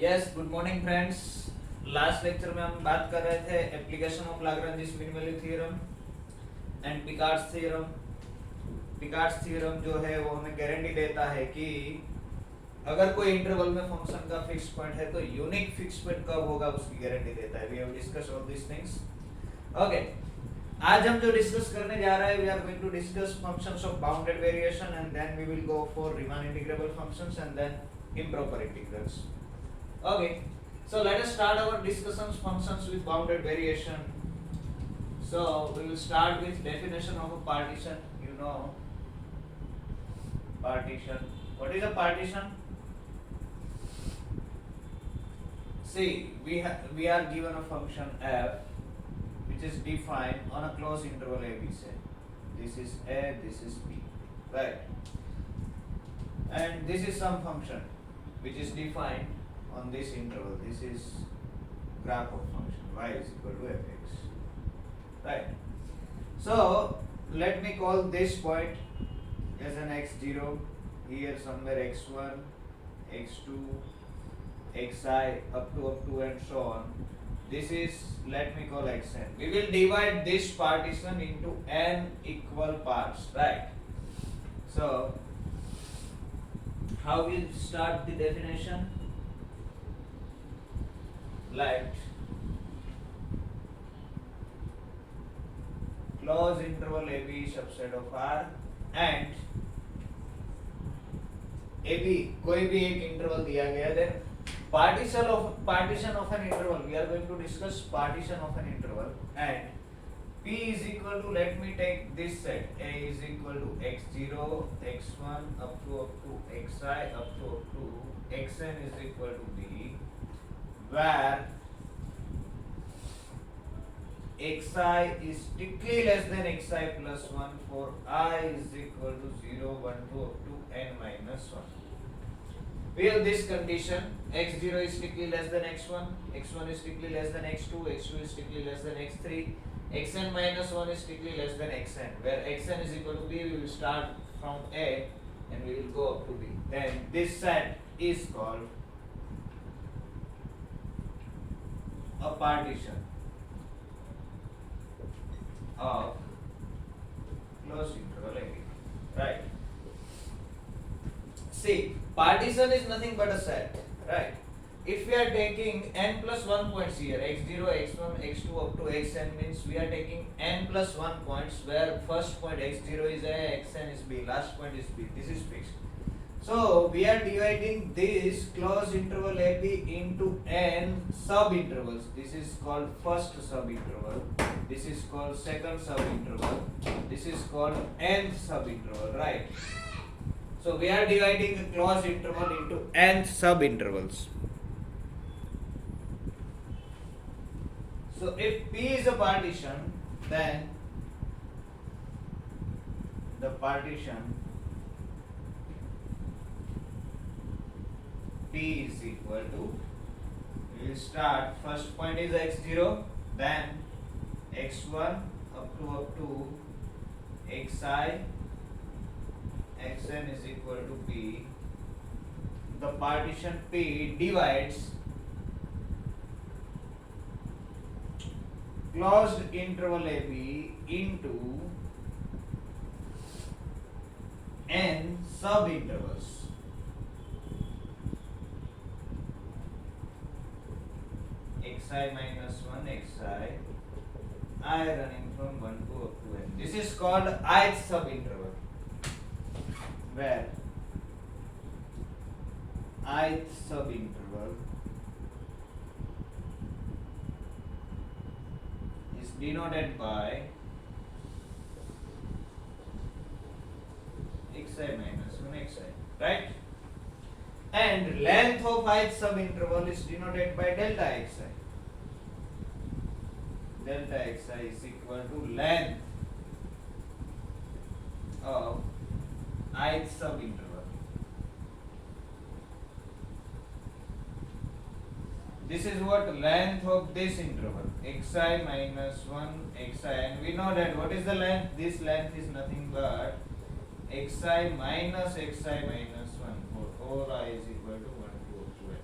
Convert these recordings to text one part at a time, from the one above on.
Yes, good morning friends. Last lecture में हम बात कर रहे थे application of Lagrange mean value theorem and Picard's theorem. Picard's theorem जो है वो हमें गारंटी देता है कि अगर कोई इंटरवल में फंक्शन का फिक्स पॉइंट है तो यूनिक फिक्स पॉइंट कब होगा उसकी गारंटी देता है। We have discuss all this things. Okay, आज हम जो डिस्कस करने जा रहे हैं we are going to discuss functions of bounded variation and then we will go for Riemann integrable functions and then improper integrals. Okay, so let us start our discussions functions with bounded variation. So we will start with definition of a partition. You know, partition. What is a partition? See, we are given a function f which is defined on a closed interval a b. Say this is a, this is b, right? And this is some function which is defined on this interval. This is graph of function y is equal to fx, right? So let me call this point as an x0, here somewhere x1, x2, xi up to and so on. This is, let me call xn. We will divide this partition into n equal parts, right? So how we start the definition? Let closed interval a b subset of R and a b कोई भी एक interval दिया गया है, partition of an interval. We are going to discuss partition of an interval and p is equal to, let me take this set, a is equal to x0, x1 up to xi up to xn is equal to b, where xi is strictly less than xi plus 1 for I is equal to 0, 1 to up to n minus 1. We have this condition, x0 is strictly less than x1, x1 is strictly less than x2, x2 is strictly less than x3, xn minus 1 is strictly less than xn, where xn is equal to b. We will start from a and we will go up to b. Then this set is called a partition of closed interval a b, right? See, partition is nothing but a set, right? If we are taking n plus 1 points here, x0, x1, x2 up to xn, means we are taking n plus 1 points where first point x0 is a, xn is b, last point is b. This is fixed. So we are dividing this closed interval AB into n sub-intervals. This is called first sub-interval. This is called second sub-interval. This is called nth sub-interval, right? So we are dividing the closed interval into n sub-intervals. So if P is a partition, then the partition P is equal to, we will start, first point is x0, then x1 up to xi, xn is equal to p. The partition P divides closed interval AB into n sub-intervals. Xi minus 1 xi, I running from 1 to up to n. This is called ith sub-interval, where ith sub-interval is denoted by xi minus 1 xi, right? And length of ith sub-interval is denoted by delta xi. Delta xi is equal to length of ith sub-interval. This is what length of this interval, xi minus 1 xi, and we know that what is the length? This length is nothing but xi minus 1 for all I is equal to 1 to 2n.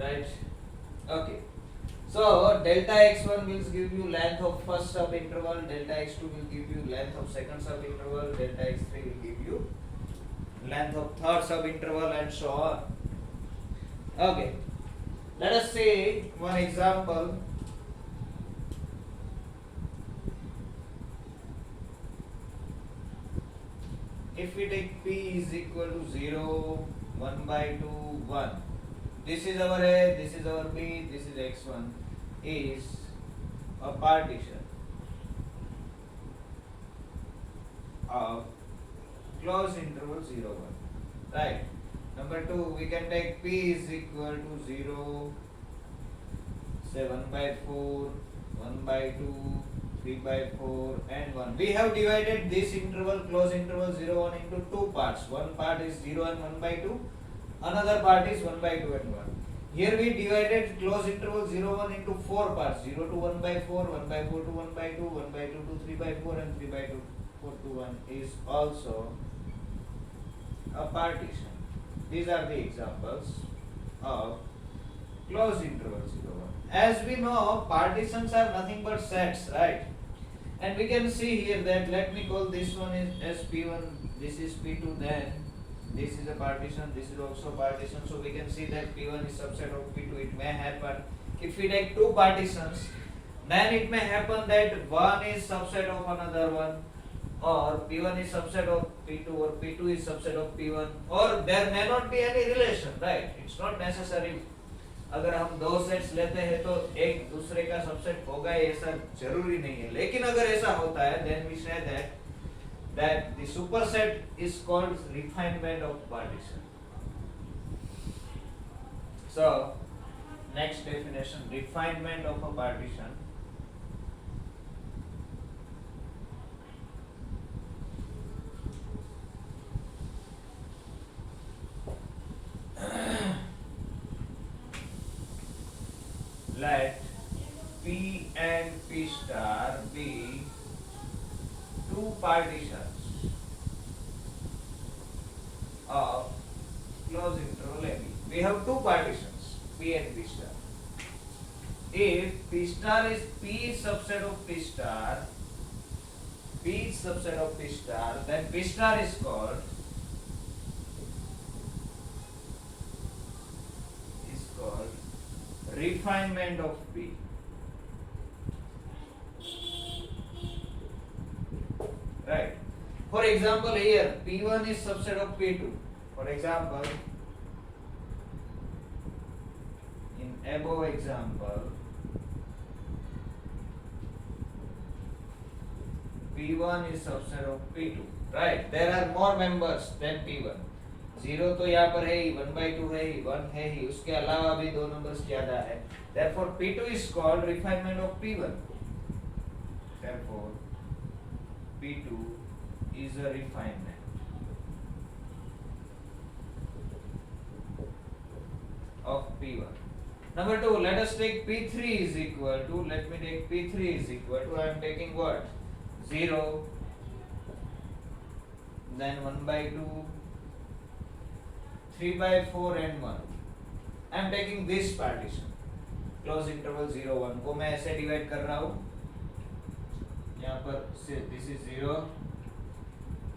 right? Okay. So delta x1 will give you length of first subinterval, delta x2 will give you length of second subinterval, delta x3 will give you length of third subinterval, and so on. Okay. Let us see one example. If we take p is equal to 0, 1 by 2, 1. This is our A, this is our B, this is x1, is a partition of closed interval 0, 1. Right. Number 2, we can take p is equal to 0, say 1 by 4, 1 by 2, 3 by 4 and 1. We have divided this interval, closed interval 0, 1 into two parts. One part is 0 and 1 by 2. Another part is 1 by 2 and 1. Here we divided closed interval 0, 1 into four parts. 0 to 1 by 4, 1 by 4 to 1 by 2, 1 by 2 to 3 by 4 and 3 by 2 4 to 1 is also a partition. These are the examples of closed interval 0, 1. As we know, partitions are nothing but sets, right? And we can see here that, let me call this one as P1, this is P2, then this is a partition, this is also a partition. So we can see that P1 is subset of P2. It may happen, if we take two partitions, then it may happen that one is subset of another one, or P1 is subset of P2, or P2 is subset of P1, or there may not be any relation, right? It's not necessary. अगर हम दो sets लेते हैं तो एक दूसरे का subset होगा ऐसा जरूरी नहीं है, लेकिन अगर ऐसा होता है then we say that the superset is called refinement of partition. So next definition, refinement of a partition. Let P and P star be two partitions of closed interval AB. We have two partitions, P and P star. If P star is P subset of P star, P is subset of P star, then P star is called refinement of P. Right. For example, here P1 is subset of P2. For example, in above example, P1 is subset of P2. Right. There are more members than P1. 0 तो यहाँ पर है ही, 1 by 2 है ही, 1 है ही, उसके अलावा भी दो नंबर्स ज्यादा है. Therefore P2 is called refinement of P1. Therefore P2 is a refinement of P1. Number 2, let us take P3 is equal to, let me take P3 is equal to, I am taking what? 0, then 1 by 2, 3 by 4 and 1. I am taking this partition, close interval 0, 1 को मैं ऐसे divide कर रहा हूँ. यहाँ पर this is 0,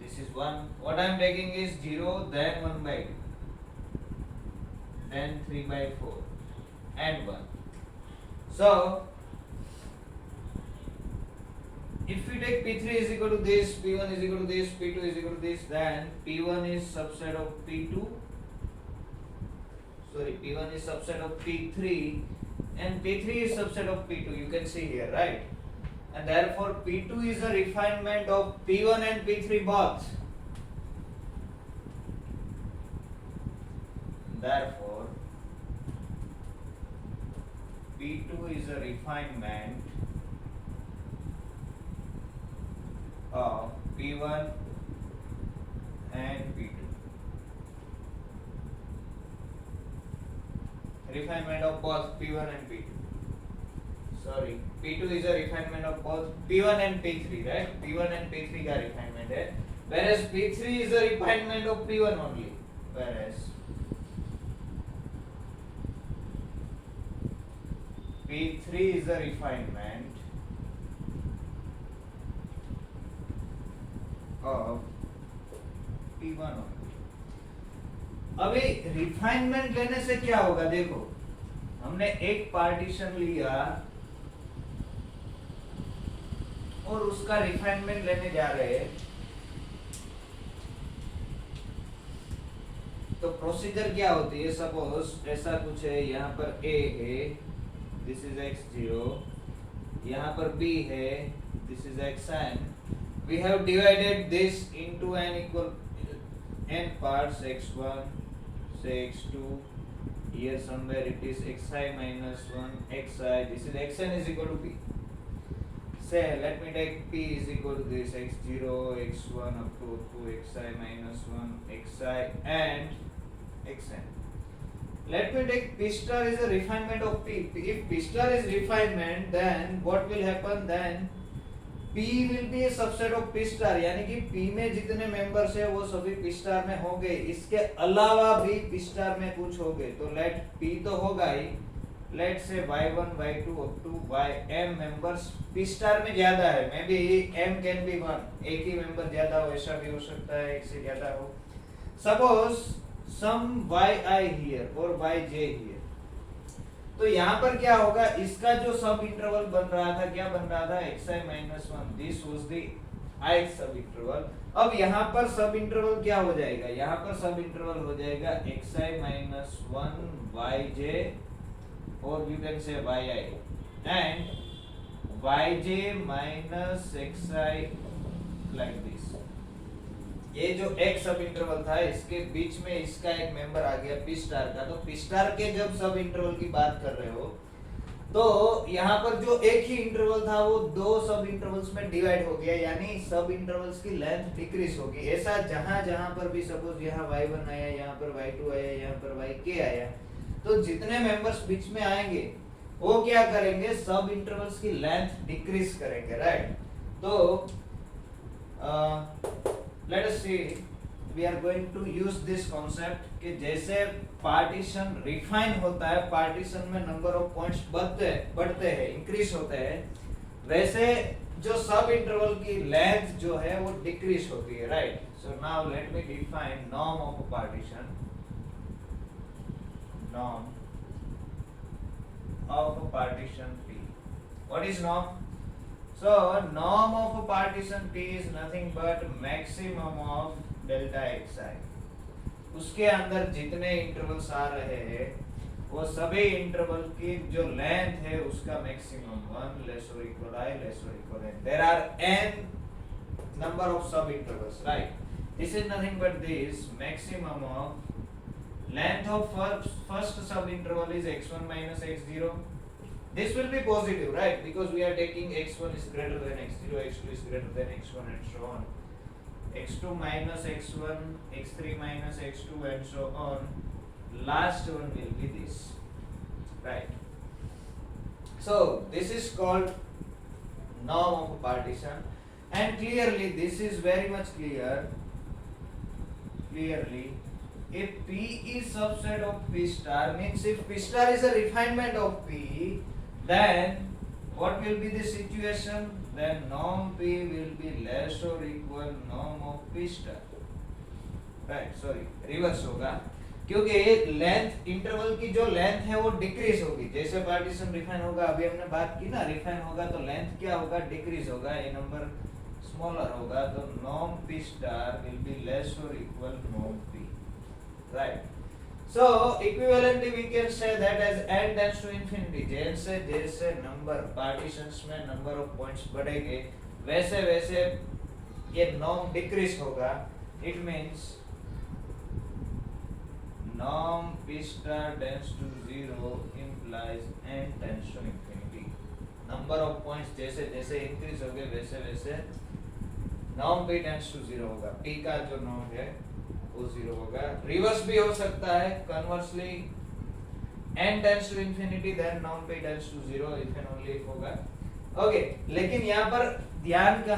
this is 1. What I am taking is 0, then 1 by 2, then 3 by 4 and 1. So if we take P3 is equal to this, P1 is equal to this, P2 is equal to this, then P1 is subset of P2. Sorry, P1 is subset of P3 and P3 is subset of P2. You can see here, right? And therefore P2 is a refinement of P1 and P3 both. Therefore P2 is a refinement of P1 and P2. Refinement of both P1 and P2. Sorry, P2 is a refinement of both P1 and P3, right? P1 and P3 का refinement है. Whereas P3 is a refinement of P1 only. Whereas P3 is the refinement of P1 only. अभी refinement लेने से क्या होगा, देखो हमने एक पार्टीशन लिया और उसका रिफाइनमेंट लेने जा रहे हैं, तो प्रोसीजर क्या होती है, सपोज ऐसा कुछ है, यहाँ पर A है, दिस इज x0, यहाँ पर B है, this is xn, we have divided this into n equal n parts, x1 say x2, here somewhere it is xi minus 1 xi, this is xn is equal to p. Say let me take p is equal to this x0 x1 up to xi minus 1 xi and xn. Let me take p star is a refinement of p. If p star is refinement, then what will happen, then p will be a subset of p star, यानी कि p में जितने members है वो सभी p star में होंगे, इसके अलावा भी p star में कुछ होंगे, तो let p तो होगा ही, let say y1 y2 up to ym members p star में ज्यादा है, may be m can be 1, एक ही मेंबर ज्यादा हो, ऐसा भी हो सकता है, एक से ज्यादा हो, सपोज सम yi here और yj here, तो यहाँ पर क्या होगा, इसका जो सब इंटरवल बन रहा था, क्या बन रहा था, xi minus 1, this was the ith सब इंटरवल। अब यहाँ पर सब इंटरवल क्या हो जाएगा, यहाँ पर सब इंटरवल हो जाएगा xi minus 1 yj और you can say yi and yj minus xi like this। ये जो एक सब इंटरवल था, इसके बीच में इसका एक मेंबर आ गया p स्टार का, तो p स्टार के जब सब इंटरवल की बात कर रहे हो, तो यहाँ पर जो एक ही इंटरवल था वो दो सब इंटरवल्स में डिवाइड हो गया, यानी सब इंटरवल्स की लेंथ डिक्रीज होगी। ऐसा जहां जहां पर भी सपोज यहाँ y1 आया, यहाँ पर y2 आया, यहाँ पर yk आया, तो जितने मेंबर्स बीच में आएंगे वो क्या करेंगे, सब इंटरवल्स की लेंथ डिक्रीज करेंगे, राइट। तो let us see, we are going to use this concept कि जैसे पार्टीशन रिफाइन होता है, पार्टीशन में नंबर ऑफ पॉइंट्स बढ़ते हैं, इंक्रीज होते हैं, वैसे जो सब इंटरवल की लेंथ जो है वो डिक्रीज होती है, right. So now let me define norm of a partition, norm of a partition P. What is norm? So norm of a partition P is nothing but maximum of delta xi। उसके अंदर जितने intervals आ रहे हैं वो सभी interval की जो length है उसका maximum 1 less or equal I less or equal n। There are n number of sub intervals, right? This is nothing but this maximum of length of first sub interval is x1 minus x0. This will be positive, right? Because we are taking x1 is greater than x0, x2 is greater than x1 and so on. x2 minus x1, x3 minus x2 and so on. Last one will be this, right? So this is called norm of a partition, and clearly this is very much clear. Clearly, if P is subset of P star, means if P star is a refinement of P, then what will be the situation? Then norm P will be less or equal norm of P star, right? Sorry, reverse होगा, क्योंकि length interval की जो length है वो decrease होगी, जैसे partition refine होगा, अभी हमने बात की ना, रिफाइन होगा तो लेंथ क्या होगा, डिक्रीज होगा, ये नंबर स्मॉलर होगा, तो norm P star will be less or equal norm P, right? So equivalently we can say that as n tends to infinity, जैसे जैसे नंबर पार्टीशंस में नंबर ऑफ पॉइंट्स बढ़ेंगे वैसे वैसे ये norm डिक्रीज होगा। It means norm P star tends to 0 implies n tends to infinity। Number of points जैसे जैसे इंक्रीज होंगे वैसे वैसे norm P tends to 0 होगा, P का जो norm है वो 0 होगा। रिवर्स भी हो सकता है, conversely n tends to infinity then norm P tends to 0 if and only if होगा, ओके। लेकिन यहाँ पर ध्यान का,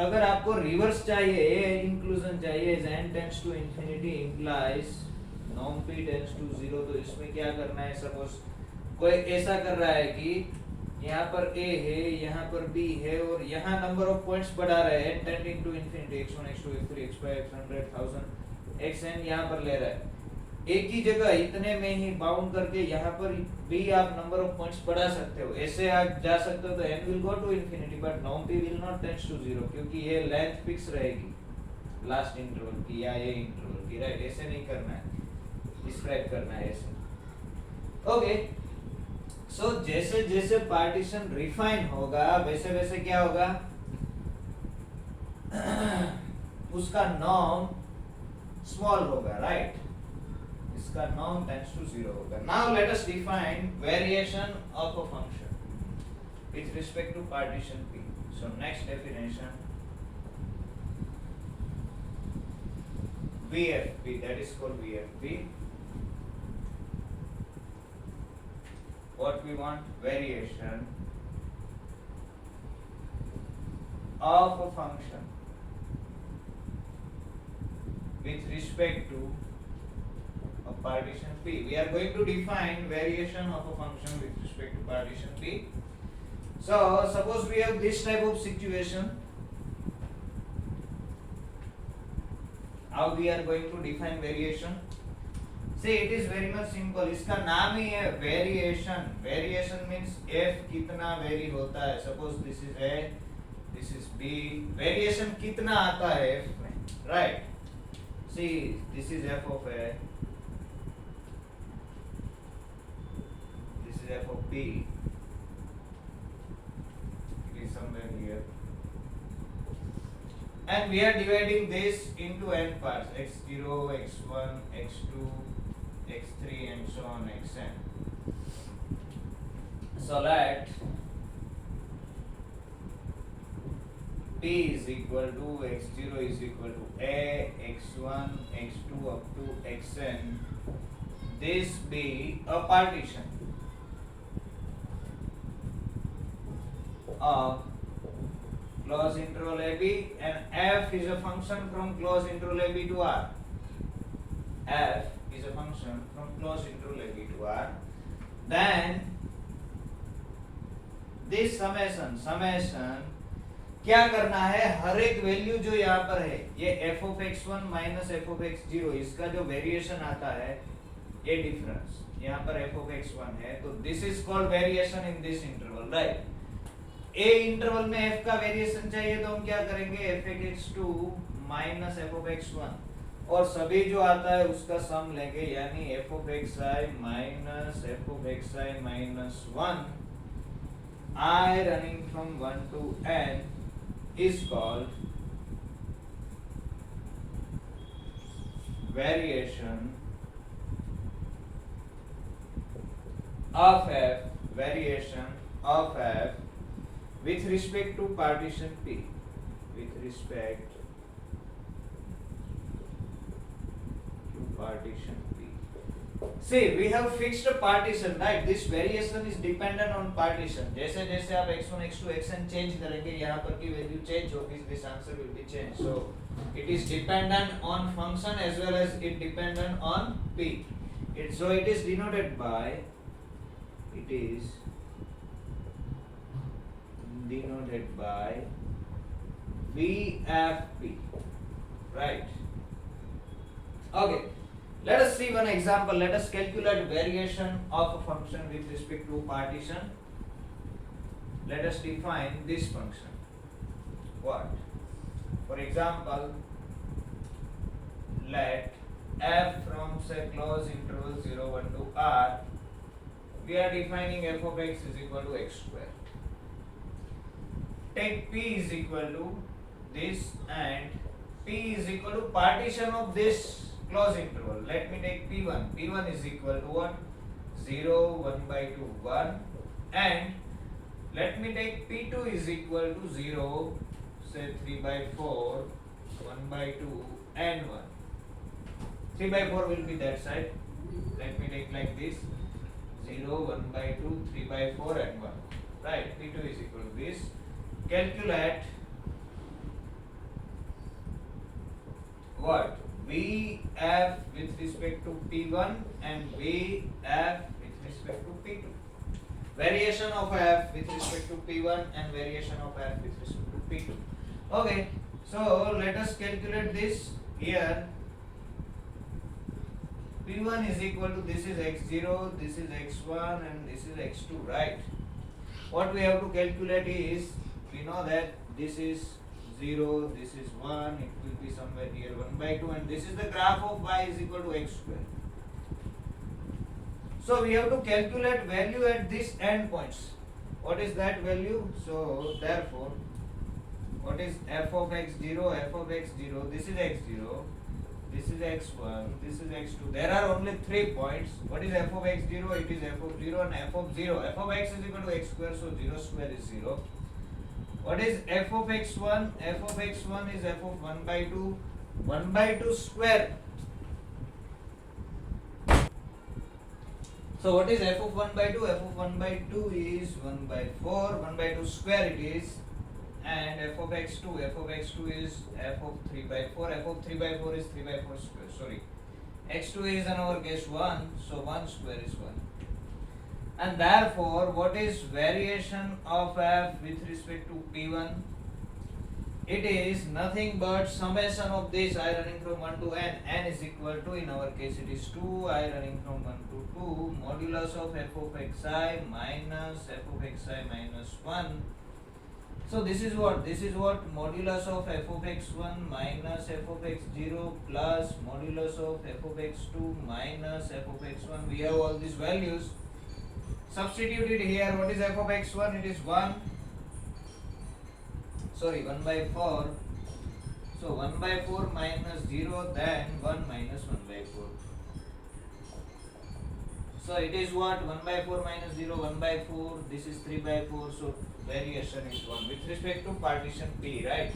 अगर आपको रिवर्स चाहिए, इंक्लूजन चाहिए, n tends to infinity implies norm P tends to 0, तो इसमें क्या करना है, सपोज कोई ऐसा कर रहा है कि यहाँ पर a है, यहाँ पर b है और यहाँ नंबर ऑफ पॉइंट्स बढ़ा रहे हैं 10 into infinity x1 x2 x3 x5 x100 1000 xn यहाँ पर ले रहा है। एक ही जगह इतने में ही बाउंड करके यहाँ पर भी आप नंबर ऑफ पॉइंट्स बढ़ा सकते हो, ऐसे आप जा सकते हो तो n will go to infinity but now p will not tends to 0 क्योंकि ये लेंथ फिक्स रहेगी लास्ट इंटरवल की या ये इंटरवल की, राइट? ऐसे नहीं करना है, डिस्क्राइब करना है ऐसे। ओके, सो जैसे जैसे पार्टीशन रिफाइन होगा वैसे वैसे क्या होगा उसका नॉर्म स्मॉल होगा, राइट? इसका नॉर्म टेंड्स टू 0 होगा। Now let us define variation of a function with respect to partition p। So next definition VFP, that is called VFP. What we want? Variation of a function with respect to a partition P. We are going to define variation of a function with respect to partition P. So suppose we have this type of situation. How we are going to define variation? See, it is very much simple. इसका नाम ही है variation. Variation means f कितना vary होता है. Suppose this is a, this is b. Variation कितना आता है f में, right? See, this is f of a, this is f of b. It is somewhere here. And we are dividing this into n parts, x0, x1, x2, x3 and so on xn. So let p is equal to x0 is equal to a, x1, x2 up to xn. This be a partition of closed interval AB, and f is a function from closed interval AB to R. F is a function from closed interval AB to R. Then this summation क्या करना है, हर एक value जो यहाँ पर है ये f of x1 minus f of x0, इसका जो वेरिएशन आता है ये डिफरेंस यहाँ पर f of x1 है, तो this is called variation in this interval, right? A interval में f का वेरिएशन चाहिए तो हम क्या करेंगे, f of x2 minus f of x1 और सभी जो आता है उसका सम लेंगे, यानी f of xi minus f of xi minus 1 I running from 1 to n is called variation of f with respect to partition P, with respect to partition P. See, we have fixed a partition, right? This variation is dependent on partition. जैसे जैसे आप x1, x2, xn change करेंगे, यहाँ पर की value change होगी, this answer will be changed. So it is dependent on function as well as it dependent on P. So it is denoted by, it is denoted by VFP, right? Okay, let us see one example. Let us calculate variation of a function with respect to partition. Let us define this function. What? For example, let f from say closed interval 0, 1 to r, we are defining f of x is equal to x square. Take p is equal to this and p is equal to partition of this closed interval. Let me take p1. p1 is equal to what? 0, 1 by 2, 1. And let me take p2 is equal to 0, say 3 by 4, 1 by 2 and 1. 3 by 4 will be that side. Let me take like this. 0, 1 by 2, 3 by 4 and 1. Right, p2 is equal to this. Calculate what? VF with respect to P1 and VF with respect to P2. variation of f with respect to p1 and variation of f with respect to p2. Okay, so let us calculate this here. p1 is equal to, this is x0, this is x1 and this is x2, right? What we have to calculate is, we know that this is 0, this is 1, it will be somewhere here 1 by 2, and this is the graph of y is equal to x square. So we have to calculate value at these endpoints. What is that value? So therefore, what is f of x0? F of x0, this is x0, this is x1, this is x2. There are only 3 points. What is f of x0? It is f of 0 and f of 0. F of x is equal to x square, so 0 square is 0. What is f of x1? F of x1 is f of 1 by 2. 1 by 2 square. So what is f of 1 by 2? F of 1 by 2 is 1 by 4. 1 by 2 square it is. And f of x2 is f of 3 by 4. F of 3 by 4 is 3 by 4 square. Sorry. x2 is in our case 1. So 1 square is 1. And therefore, what is variation of f with respect to p1? It is nothing but summation of this I running from 1 to n. N is equal to, in our case it is 2, I running from 1 to 2, modulus of f of xi minus f of xi minus 1. So this is what? This is what? Modulus of f of x1 minus f of x0 plus modulus of f of x2 minus f of x1. We have all these values. Substitute it here. What is f of x1? It is 1. Sorry, 1 by 4. So 1 by 4 minus 0, then 1 minus 1 by 4. So it is what? 1 by 4 minus 0, 1 by 4. This is 3 by 4. So variation is 1 with respect to partition P, right?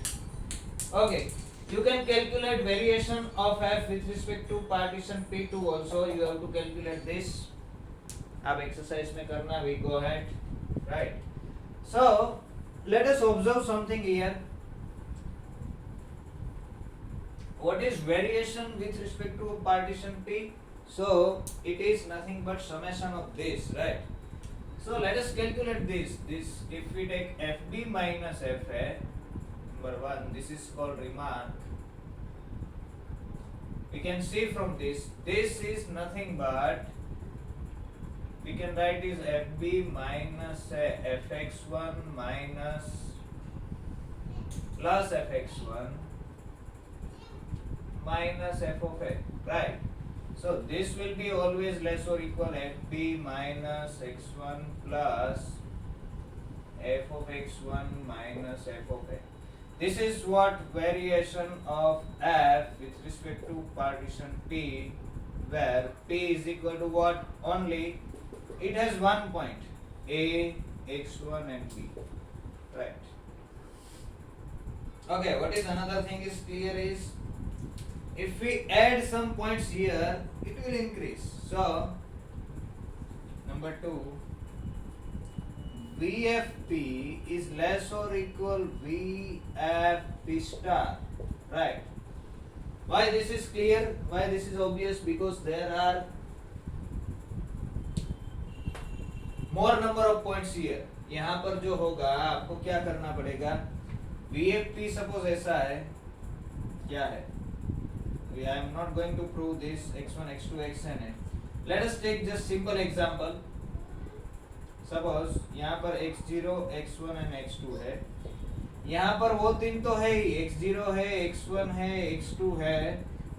Okay. You can calculate variation of f with respect to partition P2 also. You have to calculate this. अब exercise में करना, we go ahead, right? So let us observe something here. What is variation with respect to partition P? So it is nothing but summation of this, right? So let us calculate this. This, if we take FB minus FA, number 1, this is called remark. We can see from this is nothing but, we can write is FB minus fx1 minus plus fx1 minus f of a, right? So this will be always less or equal fb minus x1 plus f of x1 minus f of a. This is what variation of f with respect to partition P, where P is equal to what? Only it has one point, A, x1 and B, right? Okay, what is another thing is clear is, if we add some points here, it will increase. So, number 2, VFP is less or equal VFP star, right? Why this is clear? Why this is obvious? Because there are more number of points here. यहाँ पर जो होगा आपको क्या करना पड़ेगा? VFP suppose ऐसा है, क्या है? I am not going to prove this. x1, x2, xn है. Let us take just simple example. Suppose यहाँ पर x0, x1 and x2 है. यहाँ पर वो तीन तो है ही, x0 है, x1 है, x2 है.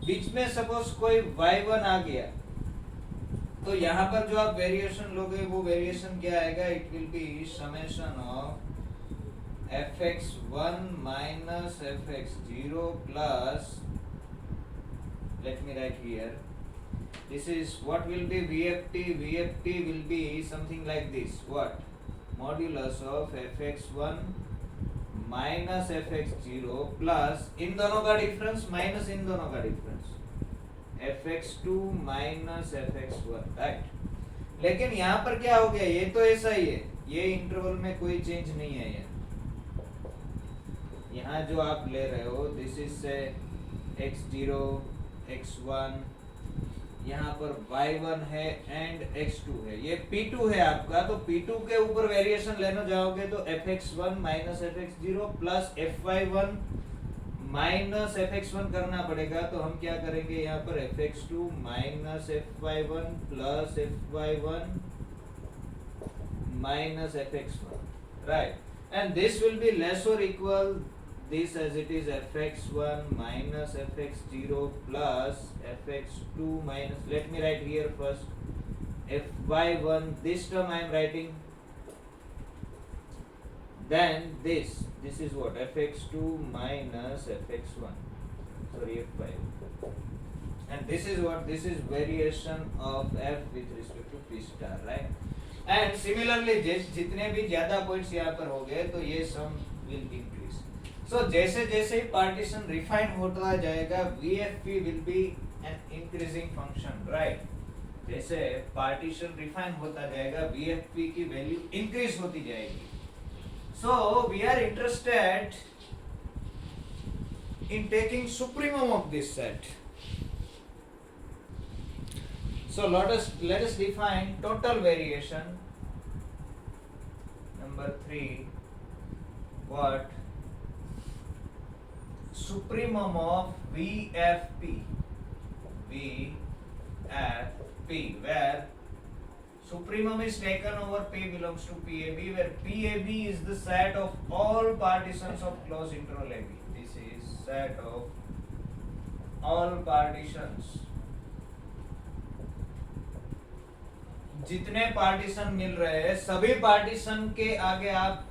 बीच में suppose कोई y1 आ गया, तो यहाँ पर जो आप वेरिएशन लोगे वो वेरिएशन क्या आएगा? It will be summation of fx1 minus fx0 plus, let me write here, this is what will be VFT. VFT will be something like this. What? Modulus of fx1 minus fx0 plus, इन दोनों का difference minus इन दोनों का difference, fx2 minus fx1, right? लेकिन यहाँ पर क्या हो गया? ये तो ऐसा ही है, ये इंटरवल में कोई चेंज नहीं है। यहाँ जो आप ले रहे हो, दिस इज x0, x1 यहाँ पर y1 है एंड x2 है, ये p2 है आपका, तो p2 के ऊपर वेरिएशन लेने जाओगे तो fx1 minus fx0 plus fy1 minus fx1 करना पड़ेगा, तो हम क्या करेंगे यहाँ पर fx2 minus fy1 plus fy1 minus fx1, right, and this will be less और equal this as it is fx1 minus fx0 plus fx2 minus, let me write here first fy1, this term I am writing, then this is what, fx2 minus fx1, sorry f5, and this is what, this is variation of f with respect to p star, right, and similarly जितने भी ज्यादा points यहाँ पर हो गए तो ये सम will increase. So जैसे जैसे पार्टीशन रिफाइन होता जाएगा VFP will be an increasing function, right? जैसे पार्टीशन रिफाइन होता जाएगा VFP की वैल्यू इंक्रीज होती जाएगी. So we are interested in taking supremum of this set. So let us define total variation. Number 3, what? Supremum of VFP, where supremum is taken over P belongs to PAB, where PAB is the set of all partitions of closed interval AB. This is set of all partitions. जितने partition मिल रहे हैं सभी partition के आगे आप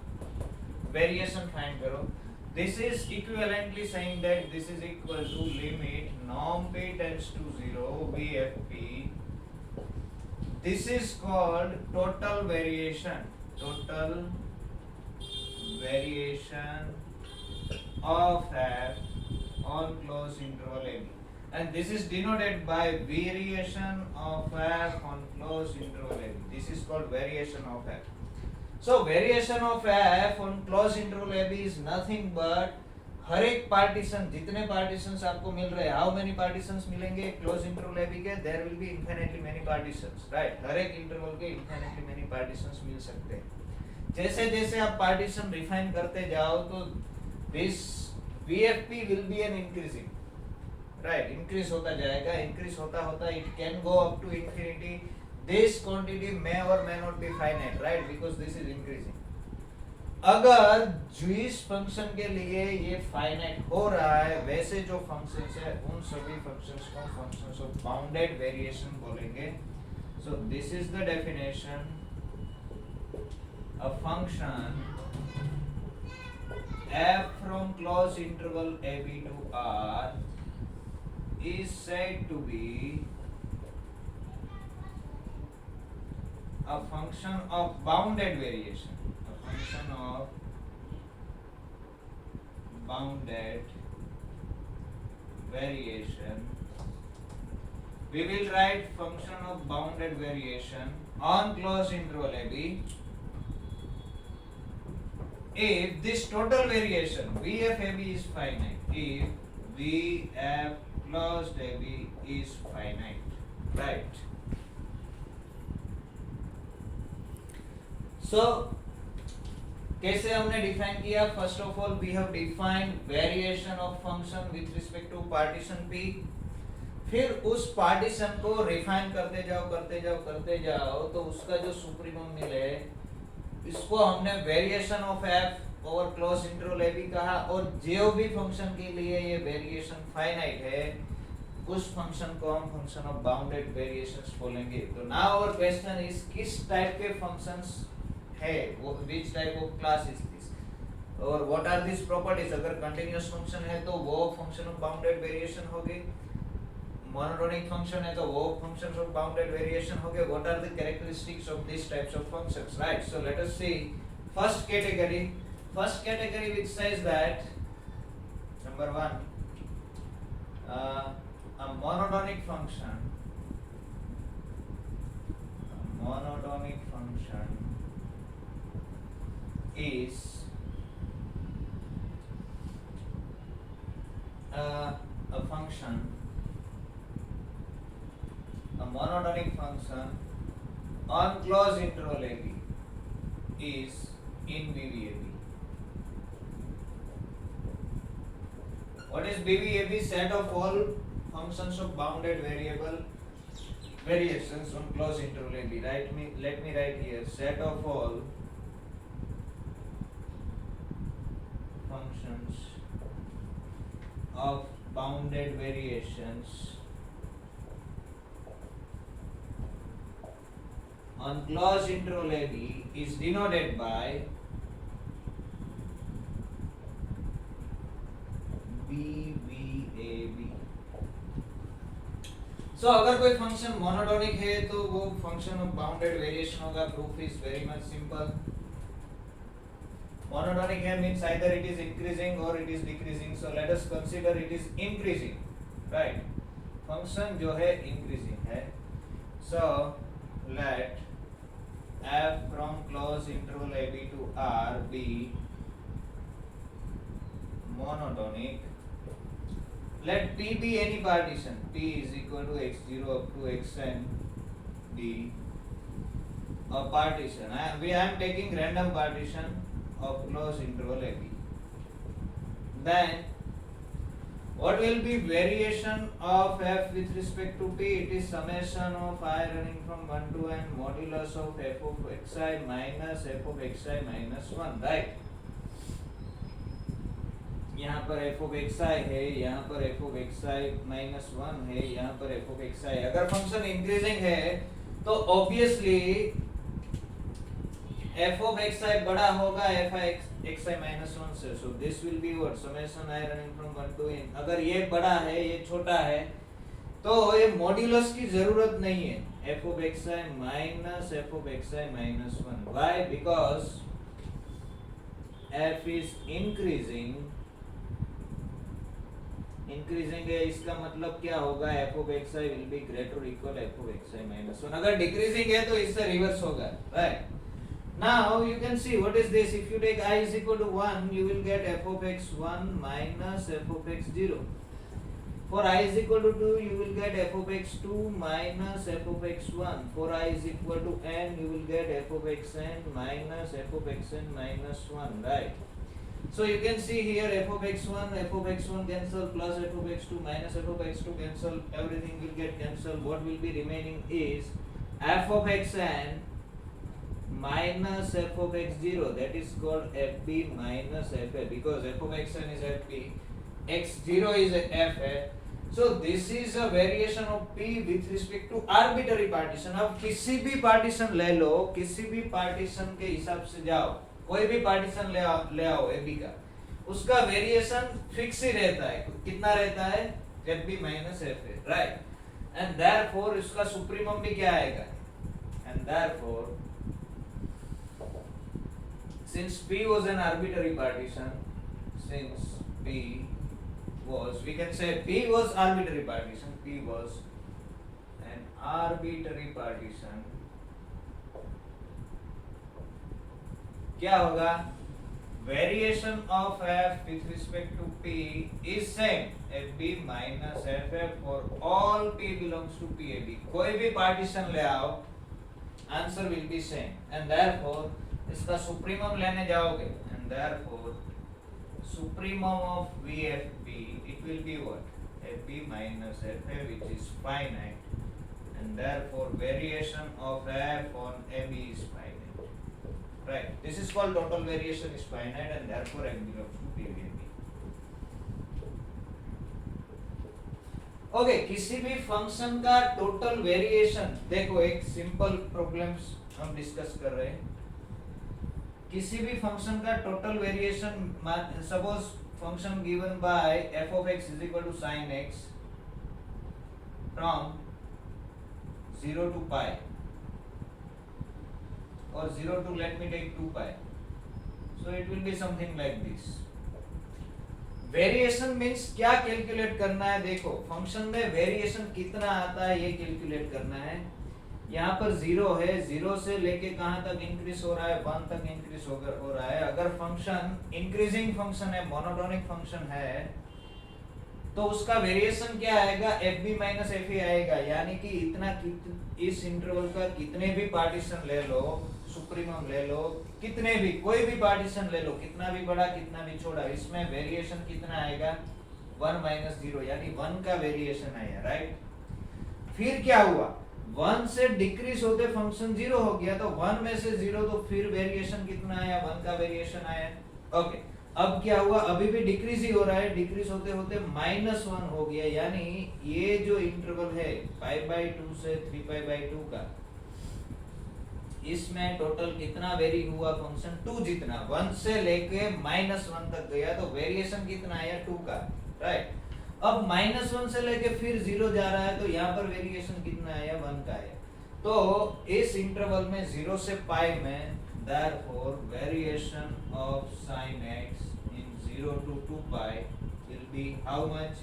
variation find करो. This is equivalently saying that this is equal to limit norm p tends to 0 VFP. This is called total variation of f on closed interval AB, and this is denoted by variation of f on closed interval AB. This is called variation of f. So variation of f on closed interval AB is nothing but हर एक partition, जितने partitions आपको मिल रहे हैं, how many partitions मिलेंगे close interval AB के, there will be infinitely many partitions, right, हर एक इंटरवल के इनफिनिटली मेनी पार्टीशंस मिल सकते हैं. जैसे जैसे आप पार्टीशन रिफाइन करते जाओ तो this VFP will be an increasing, right, increase होता जाएगा, इंक्रीज होता होता it can go up to infinity. This quantity may or may not be finite, right, because this is increasing. अगर जिस फंक्शन के लिए ये फाइनाइट हो रहा है वैसे जो फंक्शंस है उन सभी फंक्शंस को फंक्शंस ऑफ बाउंडेड वेरिएशन बोलेंगे. So this is the definition. A function f from closed interval AB to R is said to be a function of bounded variation, a function of bounded variation. We will write function of bounded variation on closed interval AB if this total variation VFAB is finite, if VF closed AB is finite, right? So कैसे हमने define किया? First of all we have defined variation of function with respect to partition P. फिर उस partition को refine करते जाओ तो उसका जो सुप्रीमम मिले इसको हमने variation of f over close interval AB कहा, और जो भी फंक्शन के लिए ये वेरिएशन फाइनाइट है उस फंक्शन को हम फंक्शन ऑफ बाउंडेड वेरिएशंस बोलेंगे. तो नाउ आवर क्वेश्चन इज किस टाइप के फंक्शंस है, वो which type of class is this, और what are these properties. अगर कंटीन्यूअस फंक्शन है तो वो फंक्शन ऑफ बाउंडेड वेरिएशन होगी, मोनोटोनिक फंक्शन है तो वो फंक्शंस ऑफ बाउंडेड वेरिएशन होंगे. What are the characteristics of this types of functions, right. So let us see first category which says that number 1, a monotonic function is a function monotonic function on closed interval AB is in BVAB. What is BVAB? Set of all functions of bounded variable variations on closed interval AB. Let me write here set of all functions of bounded variations on closed interval AB is denoted by BVAB. So अगर कोई function monotonic है तो वो function of bounded variation होगा. Proof is very much simple. Monotonic है means either it is increasing or it is decreasing. So let us consider it is increasing, right? Function जो है increasing है. So let f from closed interval AB to R be monotonic. Let P be any partition. P is equal to x0 up to xn be a partition. I am taking random partition of closed interval AB. Then what will be variation of f with respect to P? It is summation of I running from 1 to n modulus of f of xi minus f of xi minus 1, right? यहाँ पर f of xi है, यहाँ पर f of xi minus 1 है, यहाँ पर f of xi. अगर function increasing है तो ऑब्वियसली f of xi बड़ा होगा f xi minus 1 से. So this will be what summation I running from 1 to n. अगर ये बड़ा है ये छोटा है तो ये मॉड्यूलस की जरूरत नहीं है. f of xi minus f of xi minus 1. Why? Because f is increasing है. इसका मतलब क्या होगा? f of xi will be greater or equal f of xi minus 1. अगर डिक्रीजिंग है तो इससे रिवर्स होगा, right? Now you can see what is this. If you take I is equal to 1, you will get f of x1 minus f of x0. For I is equal to 2, you will get f of x2 minus f of x1. For I is equal to n, you will get f of xn minus f of xn minus 1, right? So you can see here f of x1 cancel, plus f of x2 minus f of x2 cancel, everything will get cancelled. What will be remaining is f of xn minus f of x0, that is called fb minus fa, because f of xn is fb, x0 is fa. So this is a variation of p with respect to arbitrary partition. अब किसी भी partition ले लो, किसी भी partition के हिसाब से जाओ, कोई भी partition ले आओ ab का, उसका वेरिएशन फिक्स ही रहता है. कितना रहता है? fb minus fa, right? And therefore इसका सुप्रीमम भी क्या आएगा? And therefore since P was an arbitrary partition, we can say P was arbitrary partition, P was an arbitrary partition, क्या होगा? Variation of f with respect to P is same, fb minus fa for all P belongs to PAB. कोई भी partition ले आओ, answer will be same, and therefore इसका supremum लेने जाओगे, and therefore supremum of VFB, it will be what? FB minus FA, which is finite, and therefore variation of F on AB is finite, right? This is called total variation is finite, and therefore F belongs to PVAB. Okay, किसी भी function का total variation, देखो एक simple problems हम discuss कर रहे हैं. किसी भी फंक्शन का total variation, suppose function given by f of x is equal to sin x from 0 to pi, or 0 to let me take 2 pi. So it will be something like this. Variation means क्या calculate करना है? देखो function में variation कितना आता है ये calculate करना है. यहाँ पर 0 है, 0 से लेके कहाँ तक इंक्रीज हो रहा है? 1 तक इंक्रीज हो रहा है. अगर फंक्शन इंक्रीजिंग फंक्शन है, मोनोटोनिक फंक्शन है, तो उसका वेरिएशन क्या आएगा, F B minus F A आएगा, यानी कि इस इंटरवल का कितने भी पार्टीशन ले लो, सुप्रीमम ले लो, कितने भी कोई भी पार्टीशन ले लो, कितना भी बड़ा कितना भी छोटा, इसमें वेरिएशन कितना आएगा 1 माइनस 0, यानी 1 का वेरिएशन आया, राइट। फिर क्या हुआ, 1 से डिक्रीज होते फंक्शन 0 हो गया, तो 1 में से 0, तो फिर वेरिएशन कितना आया, 1 का वेरिएशन आया। ओके, अब क्या हुआ, अभी भी डिक्रीज ही हो रहा है, डिक्रीज होते होते -1 हो गया, यानी ये जो इंटरवल है π/2 से 3π/2 का, इसमें टोटल कितना वेरी हुआ फंक्शन, 2 जितना, 1 से लेके -1 तक गया, तो वेरिएशन कितना आया 2 का, राइट। अब -1 से लेके फिर 0 जा रहा है, तो यहाँ पर वेरिएशन कितना आया 1 का आया। तो इस इंटरवल में 0 से पाई में therefore variation of sin x in 0 to 2 pi will be how much?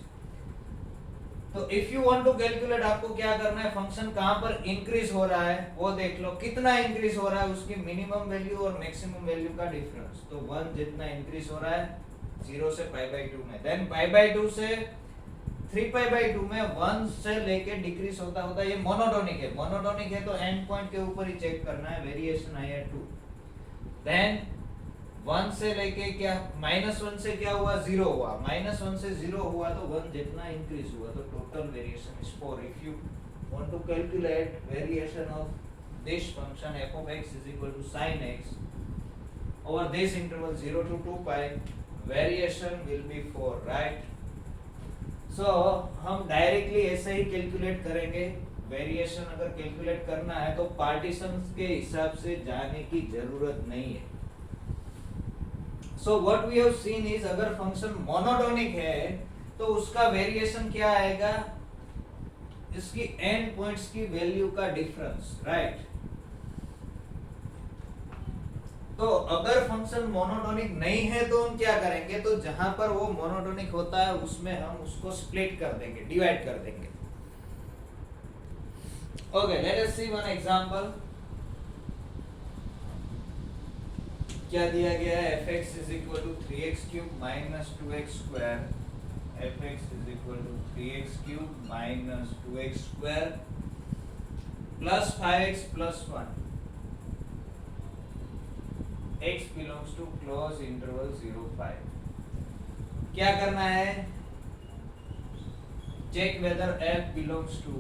तो if you want to calculate, आपको क्या करना है, फंक्शन कहां पर इंक्रीज हो रहा है वो देख लो, कितना इंक्रीज हो रहा है, उसकी मिनिमम वैल्यू और मैक्सिमम वैल्यू का डिफरेंस। तो 1 जितना इंक्रीज हो रहा है 0 से π/2 में, देन π/2 से 3π/2 में 1 से लेके डिक्रीज होता होता, ये मोनोटोनिक है, मोनोटोनिक है तो एंड पॉइंट के ऊपर ही चेक करना है, वेरिएशन आया 2। देन 1 से लेके क्या, -1 से क्या हुआ 0 हुआ, -1 से 0 हुआ तो 1 जितना इंक्रीज हुआ, तो total variation is 4। If you want to calculate variation of this function f of x is equal to sin x over this interval 0 to 2 pi, variation will be 4, right? So हम directly ऐसे ही calculate करेंगे, variation अगर calculate करना है तो partitions के हिसाब से जाने की जरूरत नहीं है। So what we have seen is, अगर फंक्शन मोनोटोनिक है तो उसका वेरिएशन क्या आएगा, इसकी एंड पॉइंट्स की वैल्यू का डिफरेंस, राइट। तो अगर फंक्शन मोनोटोनिक नहीं है तो हम क्या करेंगे, तो जहां पर वो मोनोटोनिक होता है उसमें हम उसको स्प्लिट कर देंगे, डिवाइड कर देंगे। Okay, late us see one example. क्या दिया गया है, fx is equal to 3x cube minus 2x square, fx is equal to 3x cube minus 2x square plus 5x plus 1, x belongs to close interval 0 5। क्या करना है, check whether f belongs to,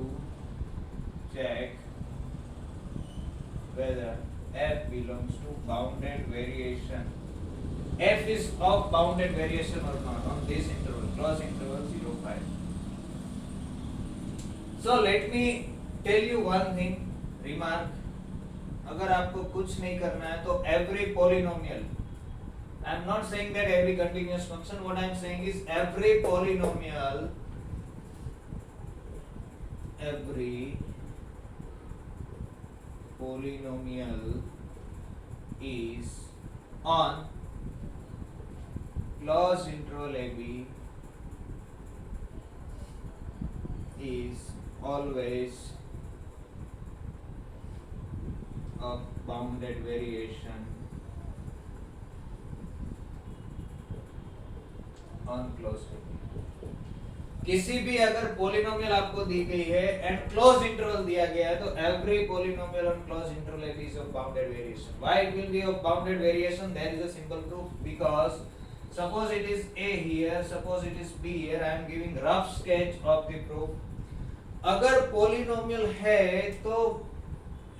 check whether f belongs to bounded variation, f is of bounded variation or not on this interval, close interval 0 5। So let me tell you one thing, remark, अगर आपको कुछ नहीं करना है तो every polynomial, I am not saying that every continuous function, what I am saying is every polynomial is on closed interval AB is always of bounded variation on closed interval। किसी भी अगर पॉलिनोमियल आपको दी गई है and close interval दिया गया है, तो every polynomial on close interval is of bounded variation. Why it will be of bounded variation, there is a simple proof, because suppose it is a here, suppose it is b here, I am giving rough sketch of the proof। अगर polynomial है तो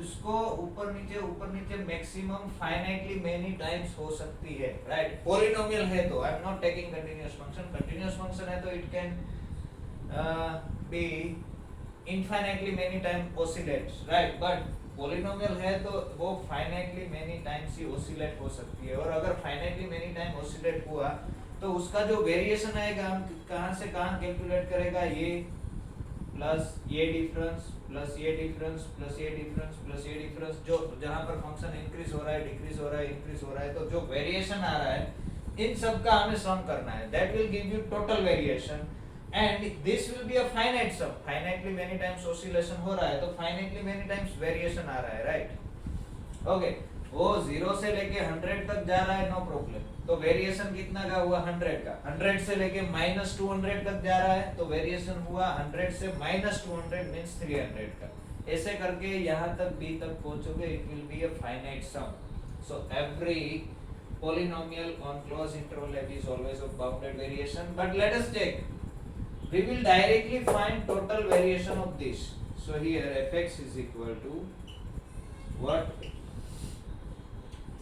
इसको ऊपर नीचे maximum finitely many times हो सकती है, right. Polynomial है तो I am not taking continuous function, continuous function है तो it can B infinitely many time oscillates, right. But polynomial है तो वो फाइनाइटली मेनी टाइम्स ही ऑसिलेट हो सकती है, और अगर फाइनाइटली मेनी टाइम ऑसिलेट हुआ तो उसका जो वेरिएशन आएगा हम कहां से कहां कैलकुलेट करेगा, ये प्लस ये डिफरेंस प्लस ये डिफरेंस प्लस ये डिफरेंस प्लस ये डिफरेंस, जो जहां पर फंक्शन इंक्रीज हो रहा है डिक्रीज हो रहा है इंक्रीज हो रहा है, तो जो वेरिएशन आ रहा है इन सब का हमें सम करना है, that will give you total variation and this will be a finite sum. Finitely many times oscillation हो रहा है तो फाइनाइटली मेनी टाइम्स वेरिएशन आ रहा है, राइट। ओके, वो 0 से लेके 100 तक जा रहा है, नो प्रॉब्लम, तो वेरिएशन कितना का हुआ 100 का। 100 से लेके -200 तक जा रहा है तो वेरिएशन हुआ 100 से -200 मींस 300 का। ऐसे करके यहाँ तक b तक पहुंचोगे, it will be a finite sum. So every polynomial on closed interval ab is always of bounded variation, but let us check, we will directly find total variation of this. So here fx is equal to what,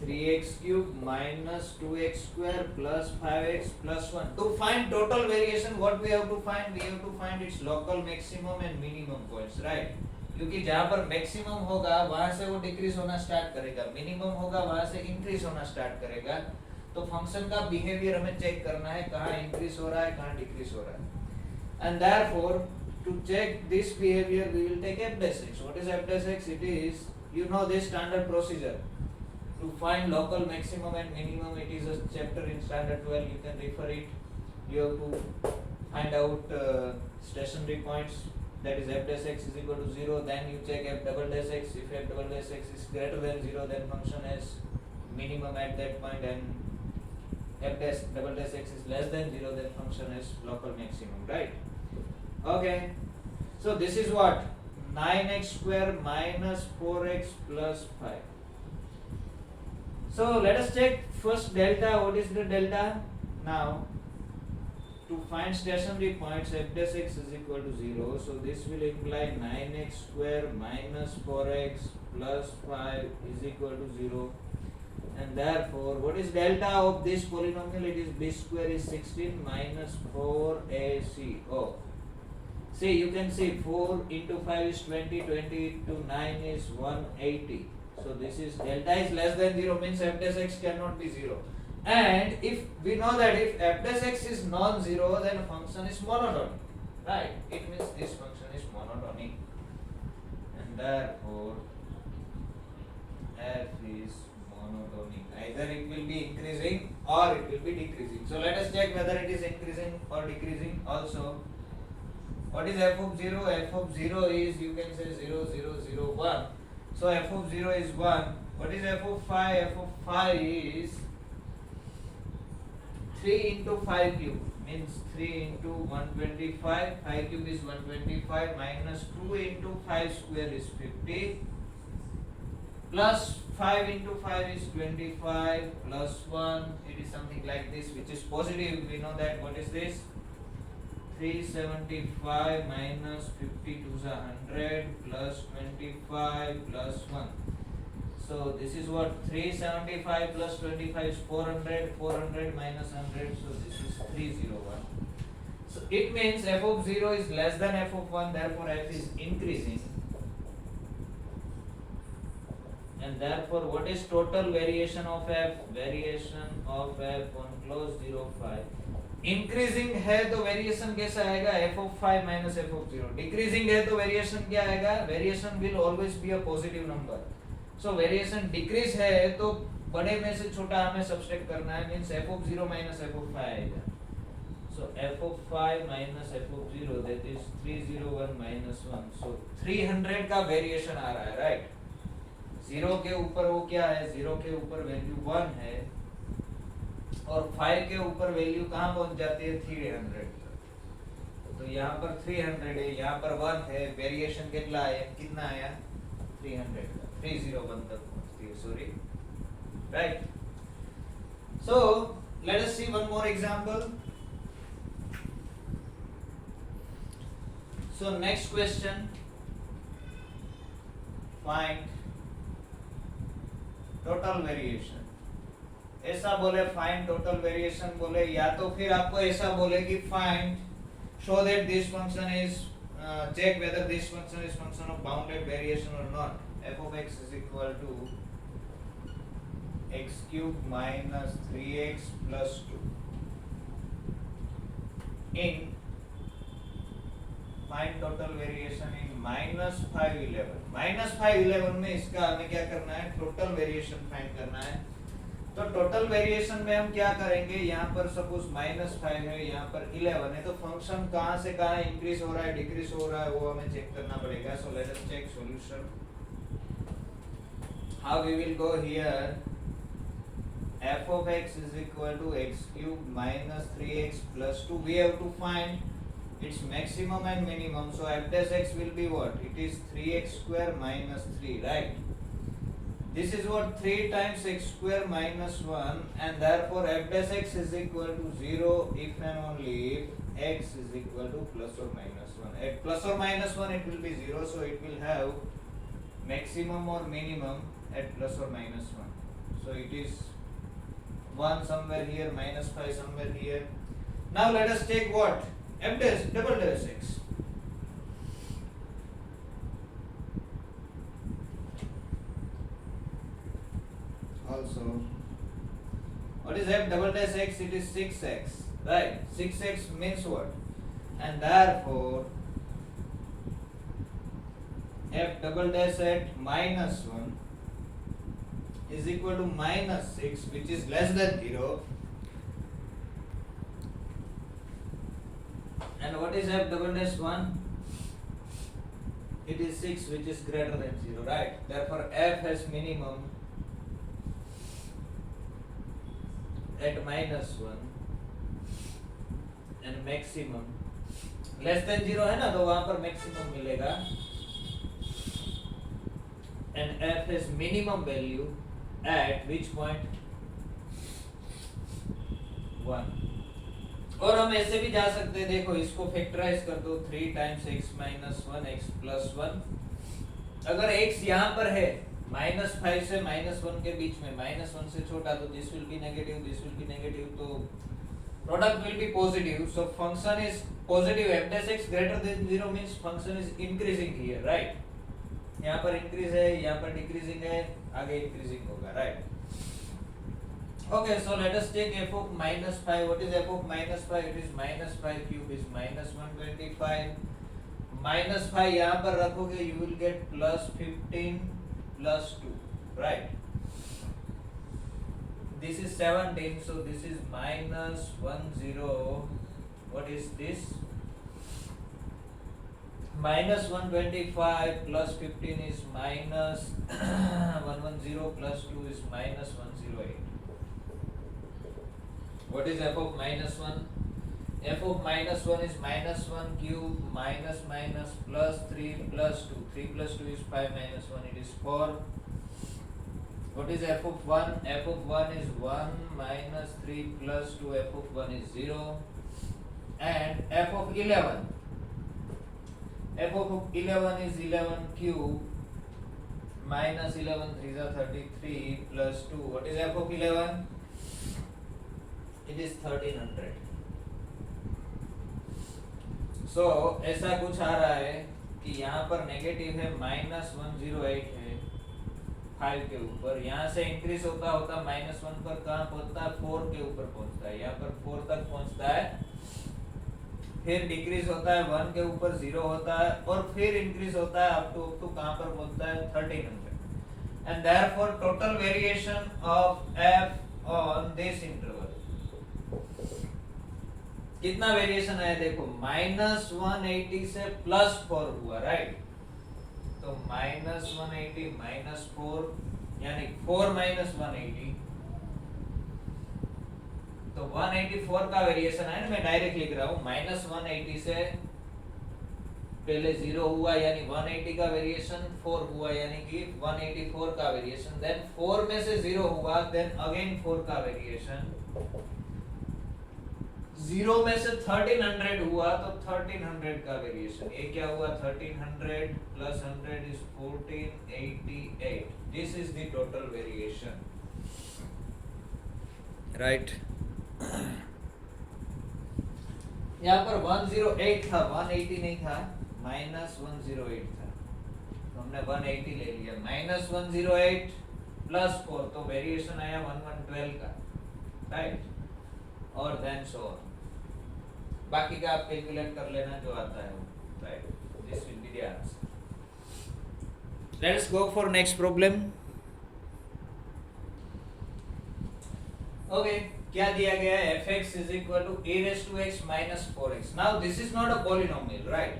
3x cube minus 2x square plus 5x plus 1. To find total variation, what we have to find? We have to find its local maximum and minimum points, right? क्योंकि जहाँ पर maximum होगा वहां से वो decrease होना start करेगा, minimum होगा वहां से इंक्रीज होना स्टार्ट करेगा। तो फंक्शन का बिहेवियर हमें चेक करना है, कहाँ इंक्रीज हो रहा है, कहाँ डिक्रीज हो रहा है। And therefore to check this behaviour we will take f dash x. What is f dash x? It is, you know this standard procedure. To find local maximum and minimum, it is a chapter in standard 12, you can refer it. You have to find out stationary points, that is f dash x is equal to 0, then you check f double dash x. If f double dash x is greater than 0, then function has minimum at that point, and f dash double dash x is less than 0, then function has local maximum, right? Okay, so this is what, 9x square minus 4x plus 5. So let us check first delta. What is the delta? Now to find stationary points, f dash x is equal to 0, so this will imply 9x square minus 4x plus 5 is equal to 0, and therefore what is delta of this polynomial? It is b square is 16 minus 4ac. Oh, see, you can see 4 into 5 is 20, 20 into 9 is 180. So this is delta is less than 0, means f dash x cannot be 0. And if we know that if f dash x is non-zero, then function is monotonic, right? It means this function is monotonic, and therefore f is monotonic. Either it will be increasing or it will be decreasing. So let us check whether it is increasing or decreasing also. What is f of 0? F of 0 is, you can say 0, 0, 0, 1. So f of 0 is 1. What is f of 5? F of 5 is 3 into 5 cube, means 3 into 125. 5 cube is 125 minus 2 into 5 square is 50 plus 5 into 5 is 25 plus 1. It is something like this, which is positive. We know that. What is this? 375 minus 50 to the 100 plus 25 plus 1. So this is what, 375 plus 25 is 400, 400 minus 100, so this is 301. So it means f of 0 is less than f of 1, therefore f is increasing. And therefore what is total variation of f? Variation of f on closed 0, 5. Increasing है तो variation कैसा आएगा? f of 5 minus f of 0. Decreasing है तो variation क्या आएगा? Variation will always be a positive number. So variation decrease है तो बड़े में से छोटा हमें सब्सट्रैक्ट करना है, means f of 0 minus f of 5 आएगा. सो f of 5 minus f of 0, that is 301 minus 1. सो 300 का वेरिएशन आ रहा है, राइट? 0 के ऊपर वो क्या है? 0 के ऊपर वैल्यू 1 है और 5 के ऊपर वैल्यू कहाँ पहुंच जाती है? 300. तो यहाँ पर 300 है, यहाँ पर 1 है, वेरिएशन कितना आया? 300 का, 301 तक पहुंचती है, sorry, right? So let us see one more example. So next question, find total variation. ऐसा बोले फाइंड टोटल वेरिएशन बोले, या तो फिर आपको ऐसा बोले कि find show that this function is, check whether this function is function of bounded variation और not. f of x is equal to x cube minus 3x plus 2 in find total variation in minus 5 11. minus 5 11 में इसका हमें क्या करना है? Total variation find करना है. तो टोटल वेरिएशन में हम क्या करेंगे? यहाँ पर सपोज -5 है, यहाँ पर 11 है, तो फंक्शन कहाँ से कहाँ इंक्रीज हो रहा है, डिक्रीज हो रहा है, वो हमें चेक करना पड़ेगा. So let us check solution. how we will go here? F of x is equal to x cube minus 3x plus 2. We have to find its maximum and minimum. So f dash x will be what? It is 3x square minus 3, right? This is what? 3 times x square minus 1, and therefore f dash x is equal to 0 if and only if x is equal to plus or minus 1. At plus or minus 1 it will be 0, so it will have maximum or minimum at plus or minus 1. So it is 1 somewhere here, minus 5 somewhere here. Now let us take what? F dash double dash x. Also, what is f double dash x? It is 6x, right? 6x means what? And therefore f double dash at minus 1 is equal to minus 6, which is less than 0. And what is f double dash 1? It is 6, which is greater than 0, right? Therefore f has minimum at minus 1 and maximum less than 0 है ना, तो वहां पर maximum मिलेगा. And f has minimum value at which point? 1. और हम ऐसे भी जा सकते हैं, देखो इसको फैक्टराइज कर दो. 3 times x minus 1 x plus 1. अगर x यहाँ पर है माइनस 5 से माइनस 1 के बीच में, माइनस 1 से छोटा, तो this will be negative, this will be negative, तो product will be positive. So function is positive. f dash x greater than 0 means function is increasing here, right? यहाँ पर इंक्रीज है, यहाँ पर डिक्रीजिंग है, आगे इंक्रीजिंग होगा, right? Okay, so let us take f of minus 5. What is f of minus 5? It is minus 5 cube is minus 125. Minus 5 यहाँ पर रखोगे, you will get plus 15 plus 2, right? This is 17, so this is minus 10. What is this? Minus 125 plus 15 is minus 110 plus 2 is minus 108. What is f of minus 1? F of minus 1 is minus 1 cube minus minus plus 3 plus 2. 3 plus 2 is 5 minus 1, it is 4. What is f of 1? F of 1 is 1 minus 3 plus 2. F of 1 is 0. And f of 11. F of 11 is 11 cube minus 11 3s are 33 plus 2. What is f of 11? It is 1300. So ऐसा कुछ आ रहा है कि यहाँ पर negative है, minus 108 है 5 के ऊपर. यहाँ से इंक्रीज होता होता माइनस 1 पर कहाँ पहुँचता है? 4 के ऊपर पहुँचता है. यहाँ पर 4 तक पहुँचता है, फिर डिक्रीज होता है 1 के ऊपर 0 होता है, और फिर इंक्रीज होता है अप टू कहाँ पर पहुँचता है? 1300. And therefore total variation of f on this interval, कितना वेरिएशन आया? देखो माइनस 180 से प्लस 4 हुआ, राइट? तो माइनस 180 माइनस 4 यानी 4 माइनस 180, तो 184 का वेरिएशन है. मैं डायरेक्ट लिख रहा हूँ, माइनस 180 से पहले 0 हुआ यानी 180 का वेरिएशन, 4 हुआ यानी कि 184 का वेरिएशन, देन 4 में से 0 हुआ, देन अगेन 4 का वेरिएशन, 0 में से 1300 हुआ तो 1300 का वेरिएशन. ये क्या हुआ? 1300 plus 100 is 1488. This is the total variation, right? यहाँ पर 108 था, 180 नहीं था, माइनस 108 था, तो हमने 180 ले लिया. माइनस 108 प्लस 4, तो वेरिएशन आया 1112 का, राइट? और देन सो ऑन. बाकी का आप कैलकुलेट कर लेना जो आता है, right? This will be the answer. Let's go for next problem. Okay, क्या दिया गया है? fx is equal to a raised to x minus 4x. Now this is not a polynomial, right?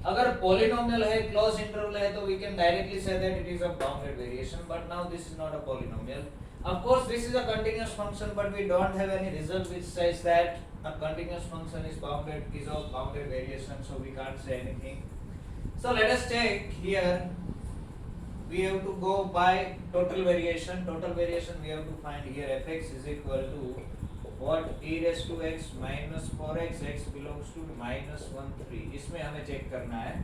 अगर पॉलिनोमियल है, क्लोज इंटरवल है, तो we can directly say that it is a bounded variation, but now this is not a polynomial. Of course this is a continuous function, but we don't have any result which says that a continuous function is of bounded variation, so we can't say anything. So let us take here, we have to go by total variation. Total variation we have to find here. Fx is equal to what? e raised to x minus 4x, x belongs to minus 1 3. इसमें हमें check करना है.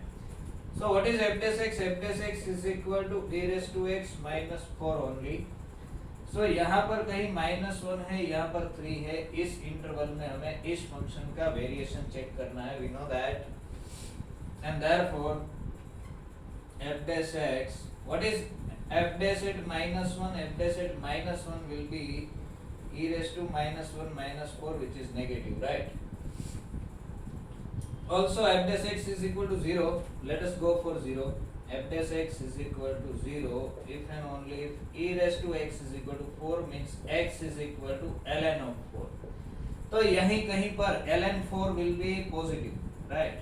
So what is f dash x? F dash x is equal to e raised to x minus 4 only. So यहाँ पर कहीं -1 है, यहाँ पर 3 है. इस इंटरवल में हमें इस फंक्शन का वेरिएशन चेक करना है. We know that, and therefore f dash x, what is f dash at -1? F dash at -1 will be e raised to -1 minus 4, which is negative, right? Also f dash x is equal to 0. Let us go for 0. f dash x is equal to 0 if and only if e raised to x is equal to 4 means x is equal to ln of 4. तो यहीं कहीं पर ln 4 will be positive, right?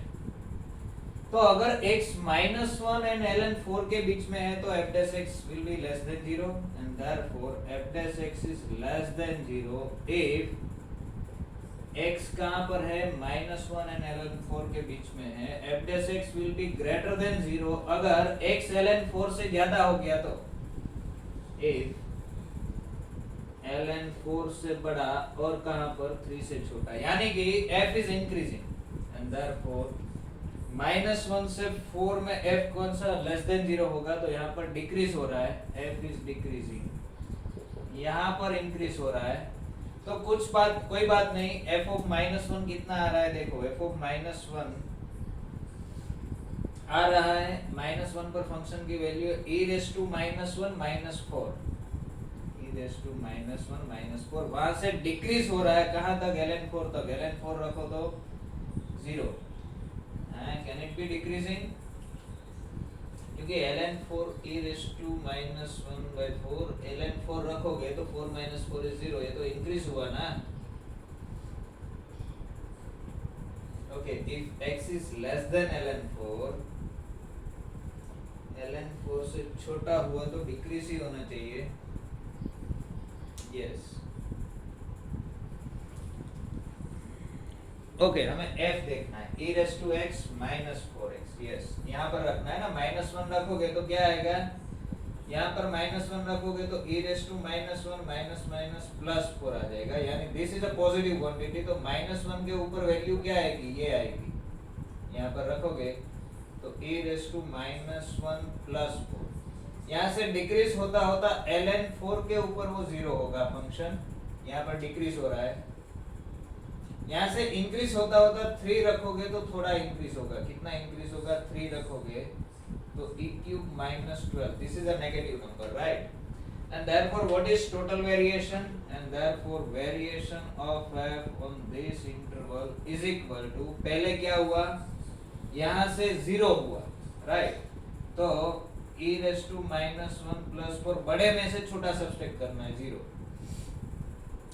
तो अगर x -1 and ln 4 के बीच में है तो f dash x will be less than 0, and therefore f dash x is less than 0 if x कहाँ पर है? -1 and ln 4 के बीच में है. f dash x will be greater than 0 अगर x ln 4 से ज्यादा हो गया तो. if ln 4 से बड़ा और कहाँ पर 3 से छोटा, यानी कि f is increasing, and therefore -1 से 4 में f कौन सा? लेस देन 0 होगा, तो यहाँ पर डिक्रीज हो रहा है. f is decreasing, यहाँ पर इंक्रीज हो रहा है. तो कोई बात नहीं. f of -1 कितना आ रहा है? देखो f of -1 आ रहा है, -1 पर फंक्शन की value e raised to -1 minus 4, e raised to -1 minus 4. वहां से डिक्रीज हो रहा है कहां तक? ln 4 तक. ln 4 रखो तो 0. Can it be decreasing? क्योंकि ln 4 e raised to -1 by 4, ln 4 रखोगे तो 4 minus 4 is 0. ये तो इंक्रीज हुआ ना. Okay, if x is less than ln 4, ln 4 से छोटा हुआ तो डिक्रीज ही होना चाहिए. यस. ओके, हमें f देखना है. e raised to x minus 4x. Yes, यहाँ पर रखना है ना. -1 रखोगे तो क्या आएगा? यहाँ पर -1 रखोगे तो e raised to -1 minus minus plus 4 आ जाएगा. यानी this is a positive quantity, तो -1 के ऊपर वैल्यू क्या आएगी? ये आएगी. यहाँ पर रखोगे तो e raised to -1 plus 4. यहाँ से डिक्रीज होता होता ln 4 के ऊपर वो 0 होगा फंक्शन. यहाँ पर डिक्रीज हो रहा है. यहाँ से इंक्रीज होता होता 3 रखोगे तो थोड़ा इंक्रीज होगा. कितना इंक्रीज होगा? 3 रखोगे तो e cube minus 12. This is a negative number, right? And therefore what is total variation? And therefore variation of f on this interval is equal to, पहले क्या हुआ? यहाँ से 0 हुआ, राइट? तो e raised to -1 plus 4, बड़े में से छोटा सब्सट्रैक्ट करना है, 0.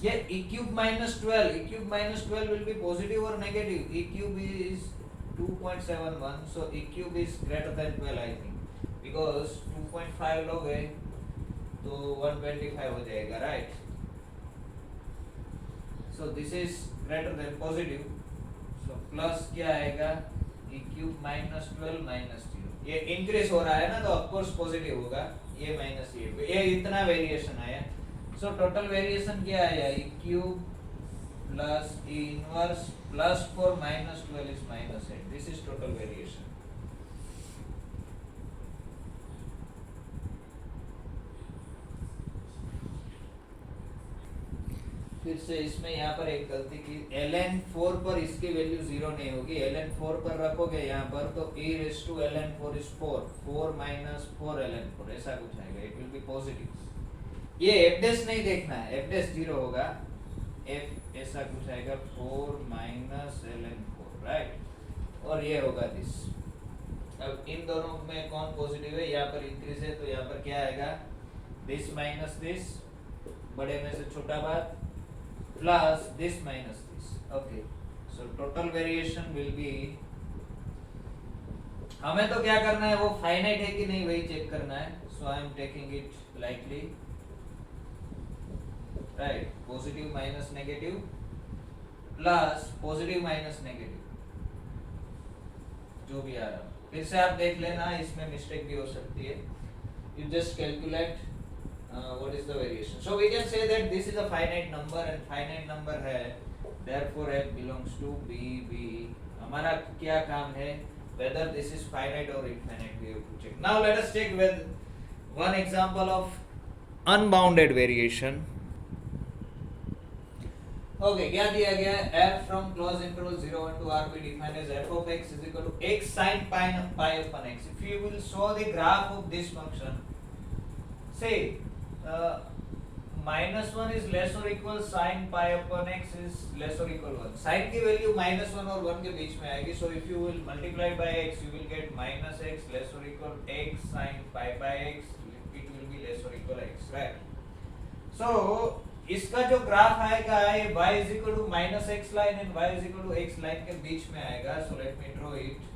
ये e cube minus 12 will be positive or negative? e cube is 2.71, so e cube is greater than 12, I think, because 2.5 लोगे तो 125 हो जाएगा, right? So this is greater than positive, so plus क्या आएगा? e cube minus 12 minus 0. ये increase हो रहा है ना, तो ऑफ कोर्स पॉजिटिव होगा. ये माइनस ये इतना वेरिएशन आया. सो टोटल वेरिएशन क्या आया? e cube plus e inverse plus 4 minus 12 is -8. This is total variation. फिर से इसमें यहाँ पर एक गलती की. ln 4 पर इसकी वैल्यू 0 नहीं होगी. ln 4 पर रखोगे यहाँ पर तो e raised to ln 4 is 4 minus 4 ln 4 ऐसा कुछ आएगा. It will be positive. ये f डैश नहीं देखना है, f डैश 0 होगा. f ऐसा कुछ आएगा 4 minus ln 4, राइट? और ये होगा दिस. अब इन दोनों में कौन पॉजिटिव है? यहाँ पर इंक्रीज है तो यहाँ पर क्या आएगा? दिस माइनस दिस, बड़े में से छोटा बात, plus this minus this. Okay, so total variation will be हमें तो क्या करना है, वो फाइनाइट है कि नहीं वही चेक करना है. So I am taking it likely, right. Positive minus negative plus positive minus negative, जो भी आ रहा. फिर से आप देख लेना, इसमें मिस्टेक भी हो सकती है. You just calculate what is the variation. So we can say that this is a finite number and finite number है, therefore f belongs to B. हमारा क्या काम है, whether this is finite or infinite we have to check. Now let us take with one example of unbounded variation. Okay, क्या दिया गया है, f from closed interval 0 1 to r be defined as f of x is equal to x sin pi upon x. If you will show the graph of this function, say minus 1 is less or equal sin pi upon x is less or equal 1. Sin की value minus 1 और 1 के बीच में आएगी. So if you will multiply by x, you will get minus x less or equal x sin pi by x. It will be less or equal x, right? So इसका जो graph आएगा ये y is equal to minus x line and y is equal to x line के बीच में आएगा. So let me draw it.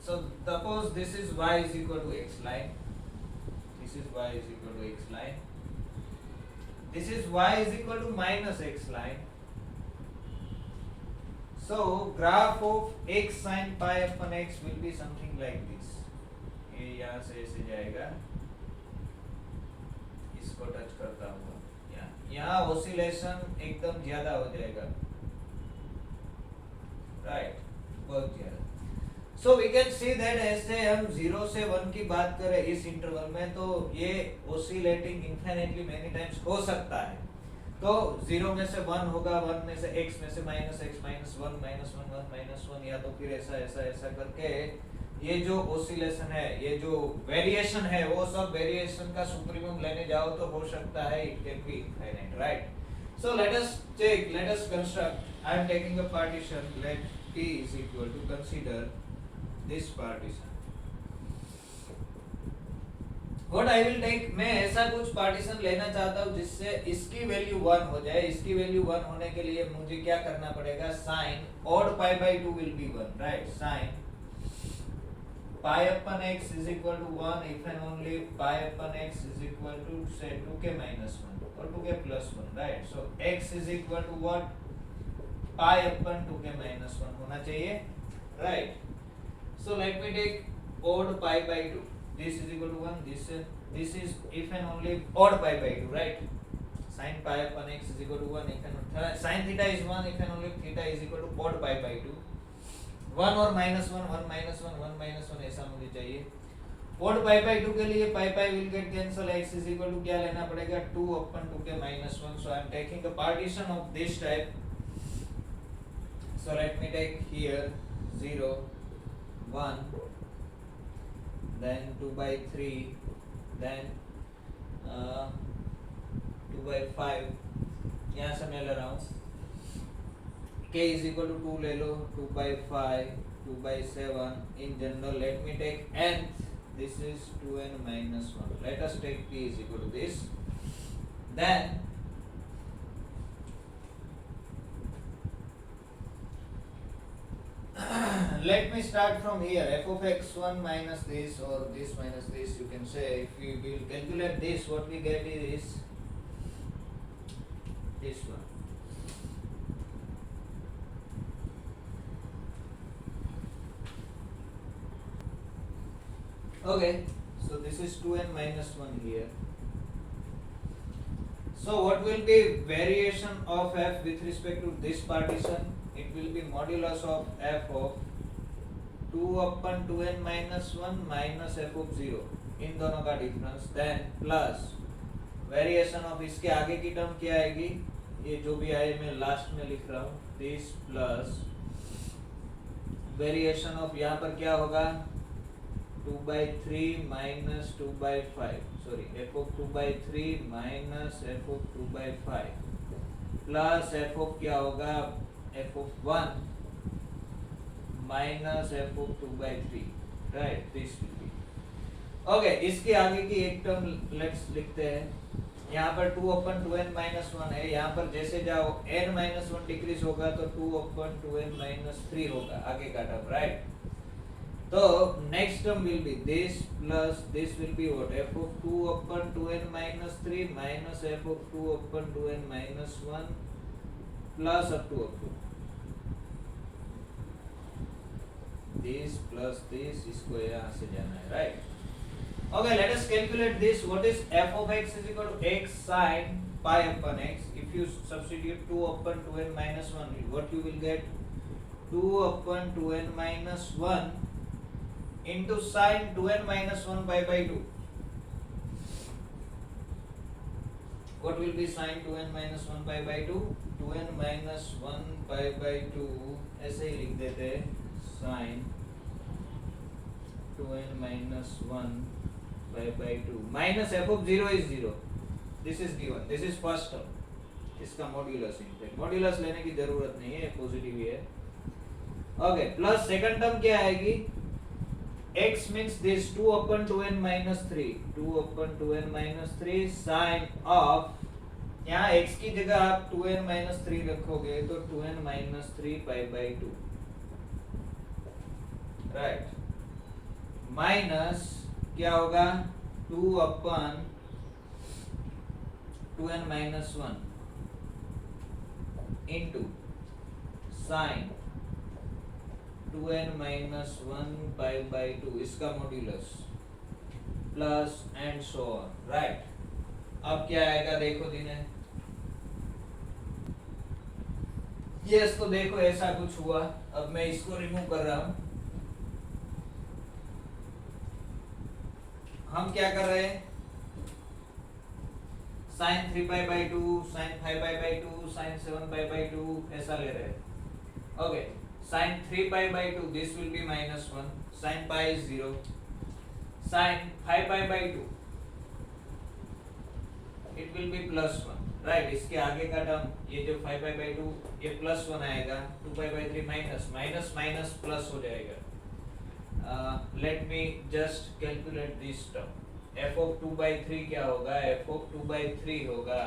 So suppose this is y is equal to x line. This is y is equal to x line. This is y is equal to minus x line. So graph of x sin pi upon x will be something like this. ये यहाँ से ऐसे जाएगा, इसको touch करता हुआ यहाँ oscillation एकदम ज्यादा हो जाएगा, राइट, बहुत ज्यादा. So we can see that ऐसे हम 0 से 1 की बात करें इस इंटरवल में, तो ये ऑसिलेटिंग इनफिनिटली मेनी टाइम्स हो सकता है. तो 0 में से 1 होगा, 1 में से x में से minus x minus 1 minus 1 1 minus 1, या तो फिर ऐसा ऐसा ऐसा करके ये जो ऑसिलेशन है, ये जो वेरिएशन है, वो सब वेरिएशन का सुप्रीमम लेने जाओ तो हो सकता है it can be infinite, right. So let us check, let us construct. I am taking a partition, let p is equal to consider this partition. What I will take, मैं ऐसा कुछ पार्टीशन लेना चाहता हूँ जिससे इसकी वैल्यू 1 हो जाए. इसकी वैल्यू 1 होने के लिए मुझे क्या करना पड़ेगा, sine odd pi by 2 will be 1, right. Sine pi upon x is equal to 1 if and only pi upon x is equal to say 2k minus 1 or 2k plus 1, right. So x is equal to what, pi upon 2k minus 1 होना चाहिए, right. So let me take odd pi by 2. This is equal to 1. This is if and only odd pi by 2, right. Sin pi upon x is equal to 1 if and sin theta is 1 if and only theta is equal to odd pi by 2. 1 और minus 1 1 minus 1 1 minus 1 ऐसा मुझे चाहिए. odd pi by 2 के लिए pi pi will get cancel, x is equal to क्या लेना पड़ेगा, 2 upon 2k minus 1. So I am taking a partition of this type. So let me take here 0 1, then 2 by 3, then 2 by 5. यहाँ से मैं ले रहा हूँ k is equal to 2 ले लो, 2 by 5, 2 by 7. In general, let me take nth. This is 2n minus 1. Let us take p is equal to this. Then let me start from here. F of x1 minus this or this minus this. You can say if we will calculate this, what we get is this one. Okay, so this is 2n minus 1 here. So what will be variation of f with respect to this partition? It will be modulus of f of 2 upon 2n minus 1 minus f of 0. इन दोनों का difference, then plus variation of इसके आगे की term क्या आएगी, ये जो भी आए मैं लास्ट में लिख रहा हूँ, दिस प्लस वेरिएशन ऑफ यहाँ पर क्या होगा, 2 by 3 minus 2 by 5, sorry, f of 2 by 3 minus f of 2 by 5 plus f of क्या होगा, f of 1 minus f of 2 by 3, right. This will be okay. इसके आगे की एक टर्म लेट्स लिखते हैं. यहाँ पर 2 upon 2n minus 1 है, यहाँ पर जैसे जाओ n minus 1 डिक्रीज होगा तो 2 upon 2n minus 3 होगा आगे का टर्म, राइट. तो next term will be this plus this will be what? F of 2 upon 2n minus 3 minus f of 2 upon 2n minus 1 plus up to this plus this, इसको यहाँ से जाना है, right? Okay, let us calculate this. What is f of x is equal to x sin pi upon x. If you substitute 2 upon 2n minus 1, what you will get? 2 upon 2n minus 1 into sin 2n minus 1 pi by 2. What will be sin 2n minus 1 pi by 2? 2n minus 1 pi by 2 ऐसे ही लिख देते हैं, sin 2n minus 1 pi by 2 minus f of 0 is 0. This is given. This is first term. इसका modulus in fact modulus लेने की जरूरत नहीं है, पॉजिटिव ही है. ओके, प्लस सेकंड टर्म क्या आएगी? x means this 2 upon 2n minus 3, 2 upon 2n minus 3 sin of, यहाँ x की जगह आप 2n minus 3 रखोगे तो 2n minus 3 pi by 2, right? Minus क्या होगा? 2 upon 2n minus 1 into sin 2n minus 1 pi by 2, इसका modulus plus and so on, right? अब क्या आएगा देखो दिने. यस, तो देखो ऐसा कुछ हुआ. अब मैं इसको रिमूव कर रहा हूं. हम क्या कर रहे हैं? sin 3 pi by 2, sin 5 pi by 2, sin 7 pi by 2 ऐसा ले रहे हैं. Okay, sin 3 pi by 2, this will be minus 1, sin pi is 0, sin 5 pi by 2, it will be plus 1, right? इसके आगे का टर्म, ये जो 5 pi by 2, ये plus 1 आएगा, 2 pi by 3 minus, minus minus plus हो जाएगा. Let me just calculate this term. f of 2 by 3 क्या होगा? f of 2 by 3 होगा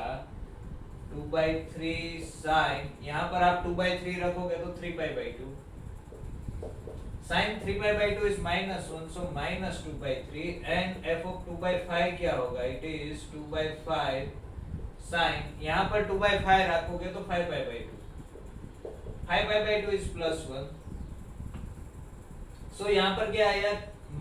2 by 3 sin, यहाँ पर आप 2 by 3 रखोगे तो 3 pi by 2, sin 3 pi by 2 is minus 1, so minus 2 by 3, and f of 2 by 5 क्या होगा? It is 2 by 5 sin, यहाँ पर 2 by 5 रखोगे तो 5 pi by 2, 5 pi by 2 is plus 1, so यहाँ पर क्या आया?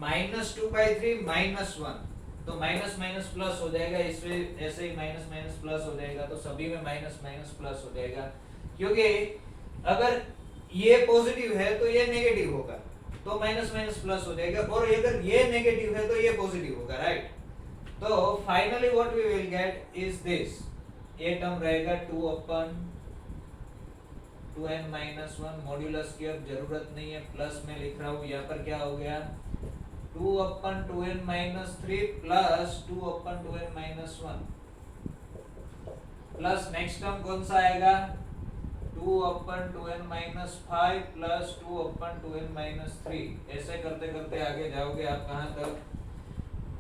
minus 2 by 3 minus 1, तो माइनस माइनस प्लस हो जाएगा, इसमें ऐसे ही माइनस माइनस प्लस हो जाएगा, तो सभी में माइनस माइनस प्लस हो जाएगा, क्योंकि अगर ये पॉजिटिव है तो ये नेगेटिव होगा, तो माइनस माइनस प्लस हो जाएगा, और अगर ये नेगेटिव है तो ये पॉजिटिव होगा, राइट? तो finally what we will get is this. ये टर्म रहेगा 2 upon 2n minus 1, मॉड्यूलस की अब जरूरत नहीं है, प्लस में लिख रहा हूँ. यहाँ पर क्या हो गया? 2 upon 2n minus 3 plus 2 upon 2n minus 1 plus next term कौन सा आएगा? 2 upon 2n minus 5 plus 2 upon 2n minus 3. ऐसे करते करते आगे जाओगे आप कहाँ तक?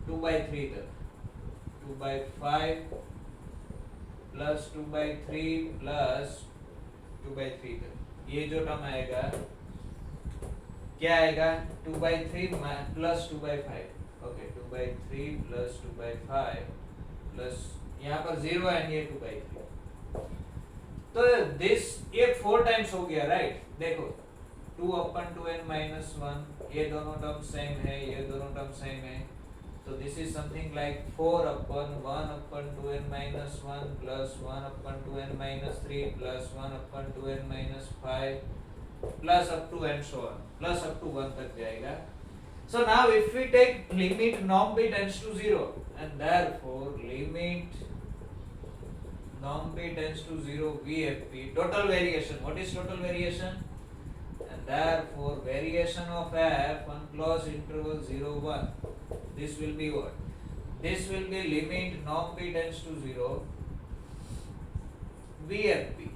2 by 3 तक. 2 by 5 plus 2 by 3 plus 2 by 3 तक. ये जो टर्म आएगा क्या आएगा? 2 by 3 plus 2 by 5. Okay, 2 by 3 plus 2 by 5 plus यहाँ पर 0 है, ये 2 by 3. तो दिस ये 4 टाइम्स हो गया, राइट? देखो 2 upon 2n minus 1, ये दोनों टर्म सेम है, ये दोनों टर्म सेम है, तो this is something like 4 upon 1 upon 2n minus 1 plus 1 upon 2n minus 3 plus 1 upon 2n minus 5 plus up to and so on, plus up to 1 तक जाएगा. So now if we take limit norm b tends to 0, and therefore limit norm b tends to 0 VFP, total variation. What is total variation? And therefore variation of f on closed interval 0 1, this will be what? This will be limit norm b tends to 0 VFP.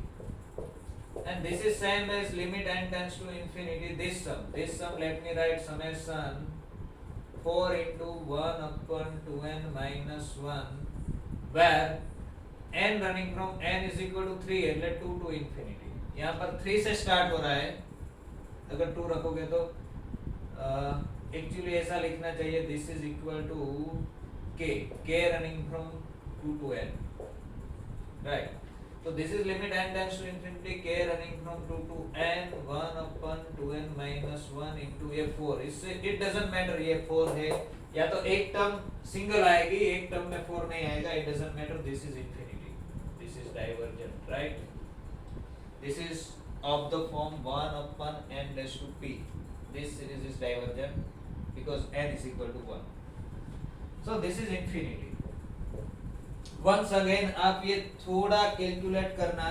And this is same as limit n tends to infinity. This sum let me write summation 4 into 1 upon 2n minus 1, where n running from n is equal to 3 એટલે 2 to infinity. यहाँ पर 3 से start हो रहा है, अगर 2 रखोगे तो एक्चुअली ऐसा लिखना चाहिए, दिस इज इक्वल टू के running from 2 to n, right? So this is limit n tends to infinity k running from 2 to n 1 upon 2n minus 1 into ये 4, इससे it doesn't matter ये 4 है या तो एक टर्म सिंगल आएगी, एक टर्म में 4 नहीं आएगा, it doesn't matter, this is infinity, this is divergent, right? This is of the form 1 upon n raised to p, this series is divergent because n is equal to 1, so this is infinity. Once again आप ये थोड़ा calculate करना,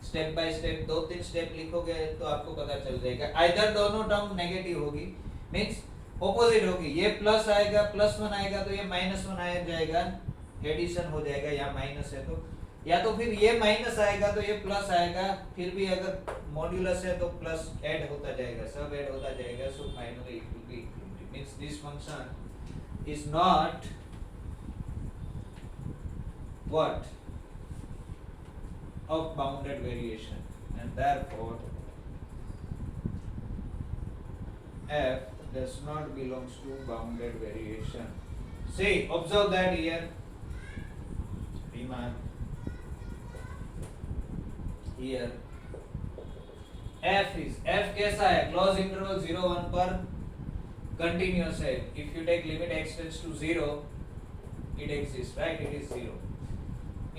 step by step 2-3 step लिखोगे तो आपको पता चल जाएगा। आइदर दोनों टर्म नेगेटिव होगी, मींस ऑपोजिट होगी, ये प्लस आएगा, +1 आएगा तो ये -1 आ जाएगा, एडिशन हो जाएगा, या माइनस है तो, या तो फिर ये माइनस आएगा तो ये प्लस आएगा, फिर भी अगर मॉड्यूलस है तो प्लस ऐड होता जाएगा, सब ऐड होता जाएगा, so finally it will B equal, means this function is not what of bounded variation, and therefore f does not belongs to bounded variation. See, observe that here, remark here, f कैसा है, close interval 0-1 पर continuous है, if you take limit x tends to 0 it exists, right? It is 0.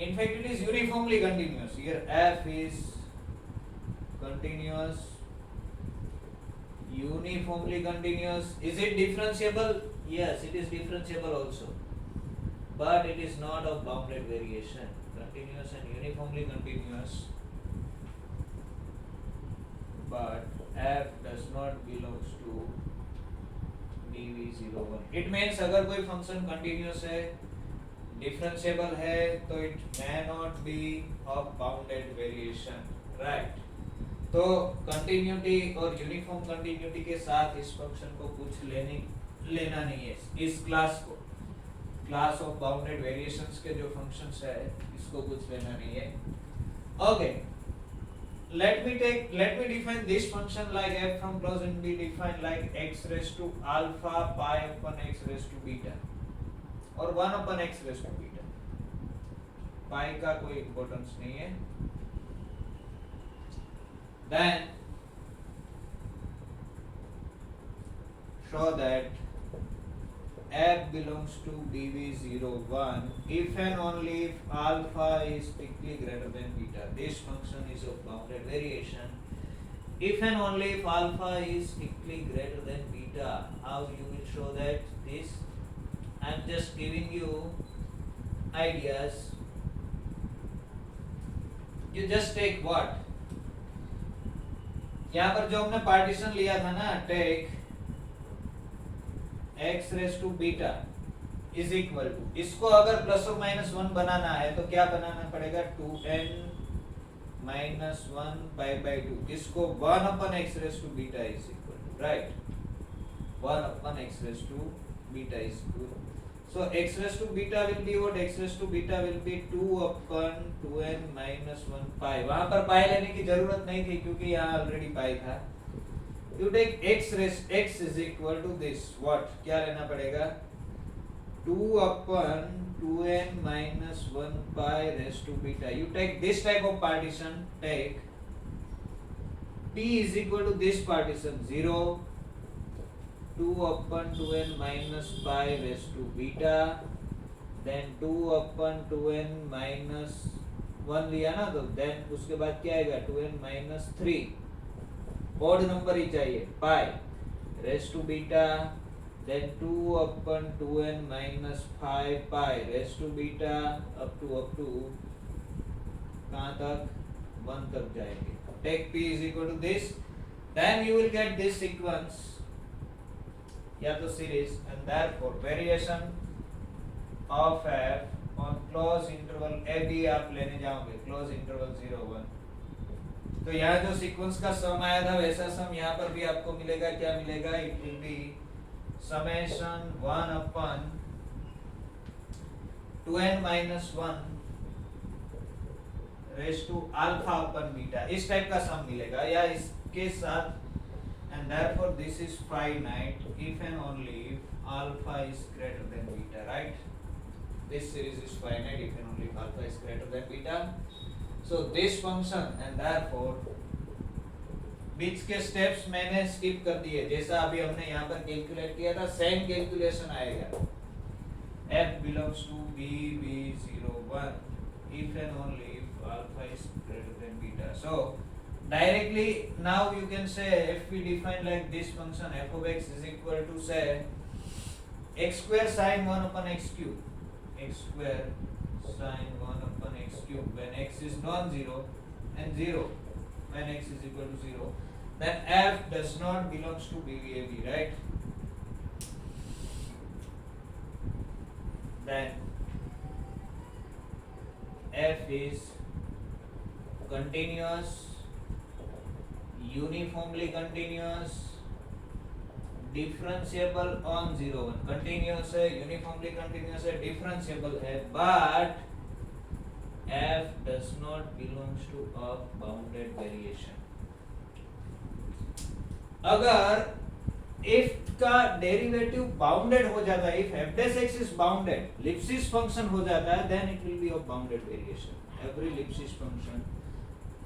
In fact, it is uniformly continuous. Here f is continuous, uniformly continuous. Is it differentiable? Yes, it is differentiable also, but it is not of bounded variation. Continuous and uniformly continuous, but f does not belongs to dv01. It means अगर कोई function continuous है, differentiable है, तो it may not be of bounded variation, right? तो continuity और uniform continuity के साथ इस फंक्शन को कुछ लेना नहीं है, इस क्लास को, क्लास ऑफ बाउंडेड वेरिएशंस के जो फंक्शंस है इसको कुछ लेना नहीं है। Okay, let me define this function like f from close and be defined like x raised to alpha pi upon x raised to beta और 1 upon x raised to beta, पाई का कोई इंपॉर्टेंस नहीं है। Then show that f belongs to dv01 if and only if alpha is strictly greater than beta. This function is of bounded variation if and only if alpha is strictly greater than beta. How you will show that? This I am just giving you ideas. You just take what? यहाँ पर जो हमने partition लिया था ना, take x raise to beta is equal to, इसको अगर plus और माइनस 1 बनाना है तो क्या बनाना पड़ेगा, 2n minus 1 by 2, इसको 1 upon x raised to beta is equal to, right? 1 upon x raised to beta is equal. So x raised to beta will be what? X raised to beta will be 2 upon 2n minus 1 pi. वहाँ पर pi लेने की जरूरत नहीं थी क्योंकि यहाँ already pi था। You take x is equal to this. What? क्या लेना पड़ेगा? 2 upon 2n minus 1 pi raised to beta. You take this type of partition. Take p is equal to this partition 0. 2 upon 2n minus pi raised to beta, then 2 upon 2n minus 1 लिया ना, तो then उसके बाद क्या आएगा, 2n minus 3, odd number ही चाहिए, pi raised to beta, then 2 upon 2n minus 5 pi raised to beta up to कहाँ तक, 1 तक जाएंगे। Take p is equal to this, then you will get this sequence या तो series, and therefore variation of f on close interval ab आप लेने जाओगे, close interval 0-1, तो यहाँ जो सीक्वेंस का सम आया था वैसा सम यहाँ पर भी आपको मिलेगा। क्या मिलेगा, it will B summation 1 upon 2n minus 1 raised to alpha upon beta, इस टाइप का सम मिलेगा, या इसके साथ and therefore this is finite if and only if alpha is greater than beta, right? This series is finite if and only if alpha is greater than beta. So this function, and therefore बीच के steps मैंने skip कर दिए, जैसा अभी हमने यहाँ पर calculate किया था सेम कैलकुलेशन आएगा. f belongs to b01 if and only if alpha is greater than beta. So directly now you can say if we define like this function f of x is equal to say x square sin 1 upon x cube, x square sin 1 upon x cube when x is non-zero and 0 when x is equal to 0, then f does not belongs to BVAB, right? Then f is continuous, uniformly continuous, differentiable on 0 1. continuous है, uniformly continuous है, differentiable है, but f does not belongs to a bounded variation. अगर if का derivative bounded हो जाता है, if f dash x is bounded, Lipschitz function हो जाता है, then it will be of bounded variation. Every Lipschitz function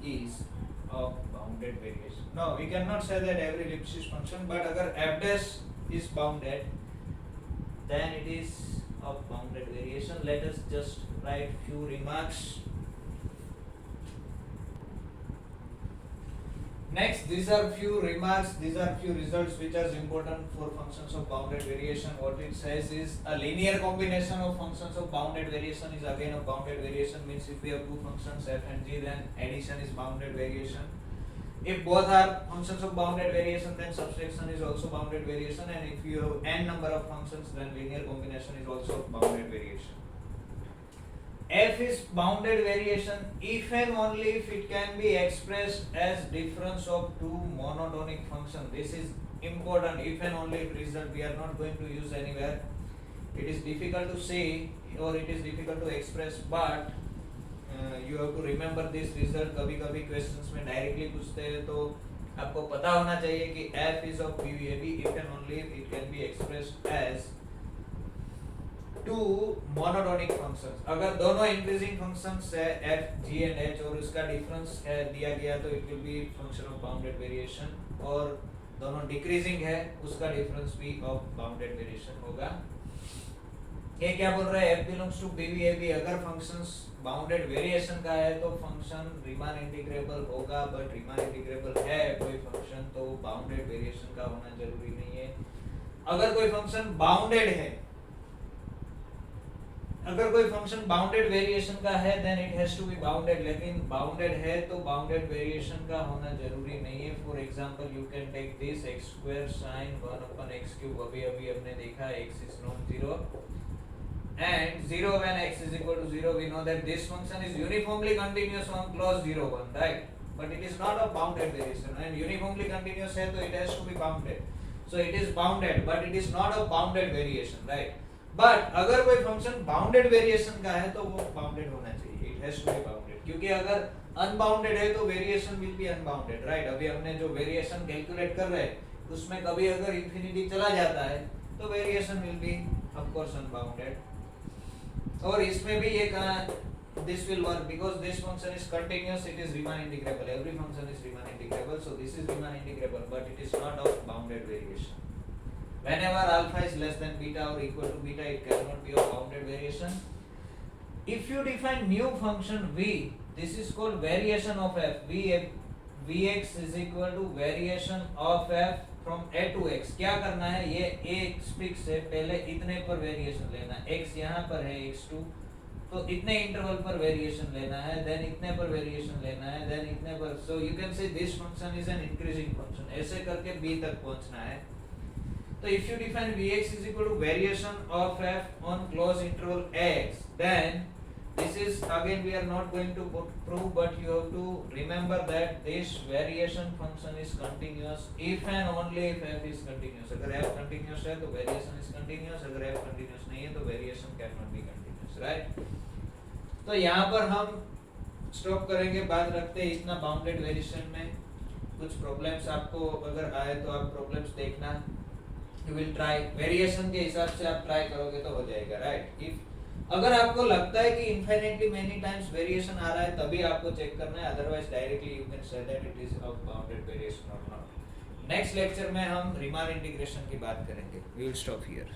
is of bounded variation. No, we cannot say that every Lipschitz function, but अगर f dash is bounded, then it is of bounded variation. Let us just write few remarks. Next, these are few remarks, these are few results which are important for functions of bounded variation. What it says is a linear combination of functions of bounded variation is again a bounded variation. Means if we have two functions f and g, then addition is bounded variation. If both are functions of bounded variation, then subtraction is also bounded variation. And if you have n number of functions, then linear combination is also bounded variation. F is bounded variation if and only if it can be expressed as difference of two monotonic functions. This is important. If and only if result we are not going to use anywhere. It is difficult to say or it is difficult to express, but you have to remember this result. कभी-कभी questions में directly पूछते हैं तो आपको पता होना चाहिए कि f is of BVAB if and only if it can be expressed as two monotonic functions. अगर दोनों इंक्रीजिंग फंक्शंस है f, g and h और उसका डिफरेंस है दिया गया तो it will B function of bounded variation, और दोनों डिक्रीजिंग है उसका डिफरेंस भी ऑफ बाउंडेड वेरिएशन होगा. ये क्या बोल रहा है, f बिलोंग्स टू BVAB. अगर फंक्शंस बाउंडेड वेरिएशन का है तो फंक्शन रीमान इंटीग्रेबल होगा, बट रीमान इंटीग्रेबल है कोई फंक्शन तो बाउंडेड वेरिएशन का होना जरूरी नहीं है. अगर कोई फंक्शन बाउंडेड है, अगर कोई फंक्शन बाउंडेड वेरिएशन का है then it has to be bounded, लेकिन बाउंडेड है तो बाउंडेड वेरिएशन का होना जरूरी नहीं है. For example you can take this x square sin 1 upon x cube. अभी हमने देखा x is non zero and 0 when x is equal to 0. we know that this function is uniformly continuous on clause 0 1, right? but it is not a bounded variation, and uniformly continuous है तो it has to be bounded. so it is bounded but it is not a bounded variation, right? But अगर कोई function bounded variation का है तो वो bounded होना चाहिए. It has to be bounded, क्योंकि अगर अनबाउंडेड है तो variation will be unbounded, right? अभी हमने जो वेरिएशन कैलकुलेट कर रहे हैं उसमें कभी अगर इंफिनिटी चला जाता है तो variation will be of course unbounded. और इसमें भी ये कहा this will work because this function is continuous, it is Riemann integrable. Every function is Riemann integrable, so this is Riemann integrable, but it is not of bounded variation. Whenever alpha is less than beta or equal to beta, it cannot be of bounded variation. If you define new function v, this is called variation of f. Vx is equal to variation of f from a to x. क्या करना है, ये x fix है, पहले इतने पर variation लेना है. x यहाँ पर है x2, तो इतने इंटरवल पर वेरिएशन लेना है, देन इतने पर वेरिएशन लेना है, देन इतने पर. सो यू कैन से this function is an increasing function. ऐसे करके b तक पहुंचना है. So if you define Vx is equal to variation of f on closed interval x, then this is again we are not going to prove, but you have to remember that this variation function is continuous if and only if f is continuous. अगर f continuous है तो variation is continuous, अगर f continuous नहीं है तो variation cannot be continuous, right? तो यहाँ पर हम स्टॉप करेंगे, बात रखते हैं इतना बाउंडेड वेरिएशन में. कुछ प्रॉब्लम्स आपको अगर आए तो आप प्रॉब्लम्स देखना, यू विल ट्राई, वेरिएशन के हिसाब से आप ट्राई करोगे तो हो जाएगा, राइट। इफ अगर आपको लगता है कि इनफाइनाइटली मेनी टाइम्स वेरिएशन आ रहा है तभी आपको चेक करना है, otherwise directly you can say that it is of bounded variation और नॉट। नेक्स्ट लेक्चर में हम रीमान इंटीग्रेशन की बात करेंगे। We will stop here.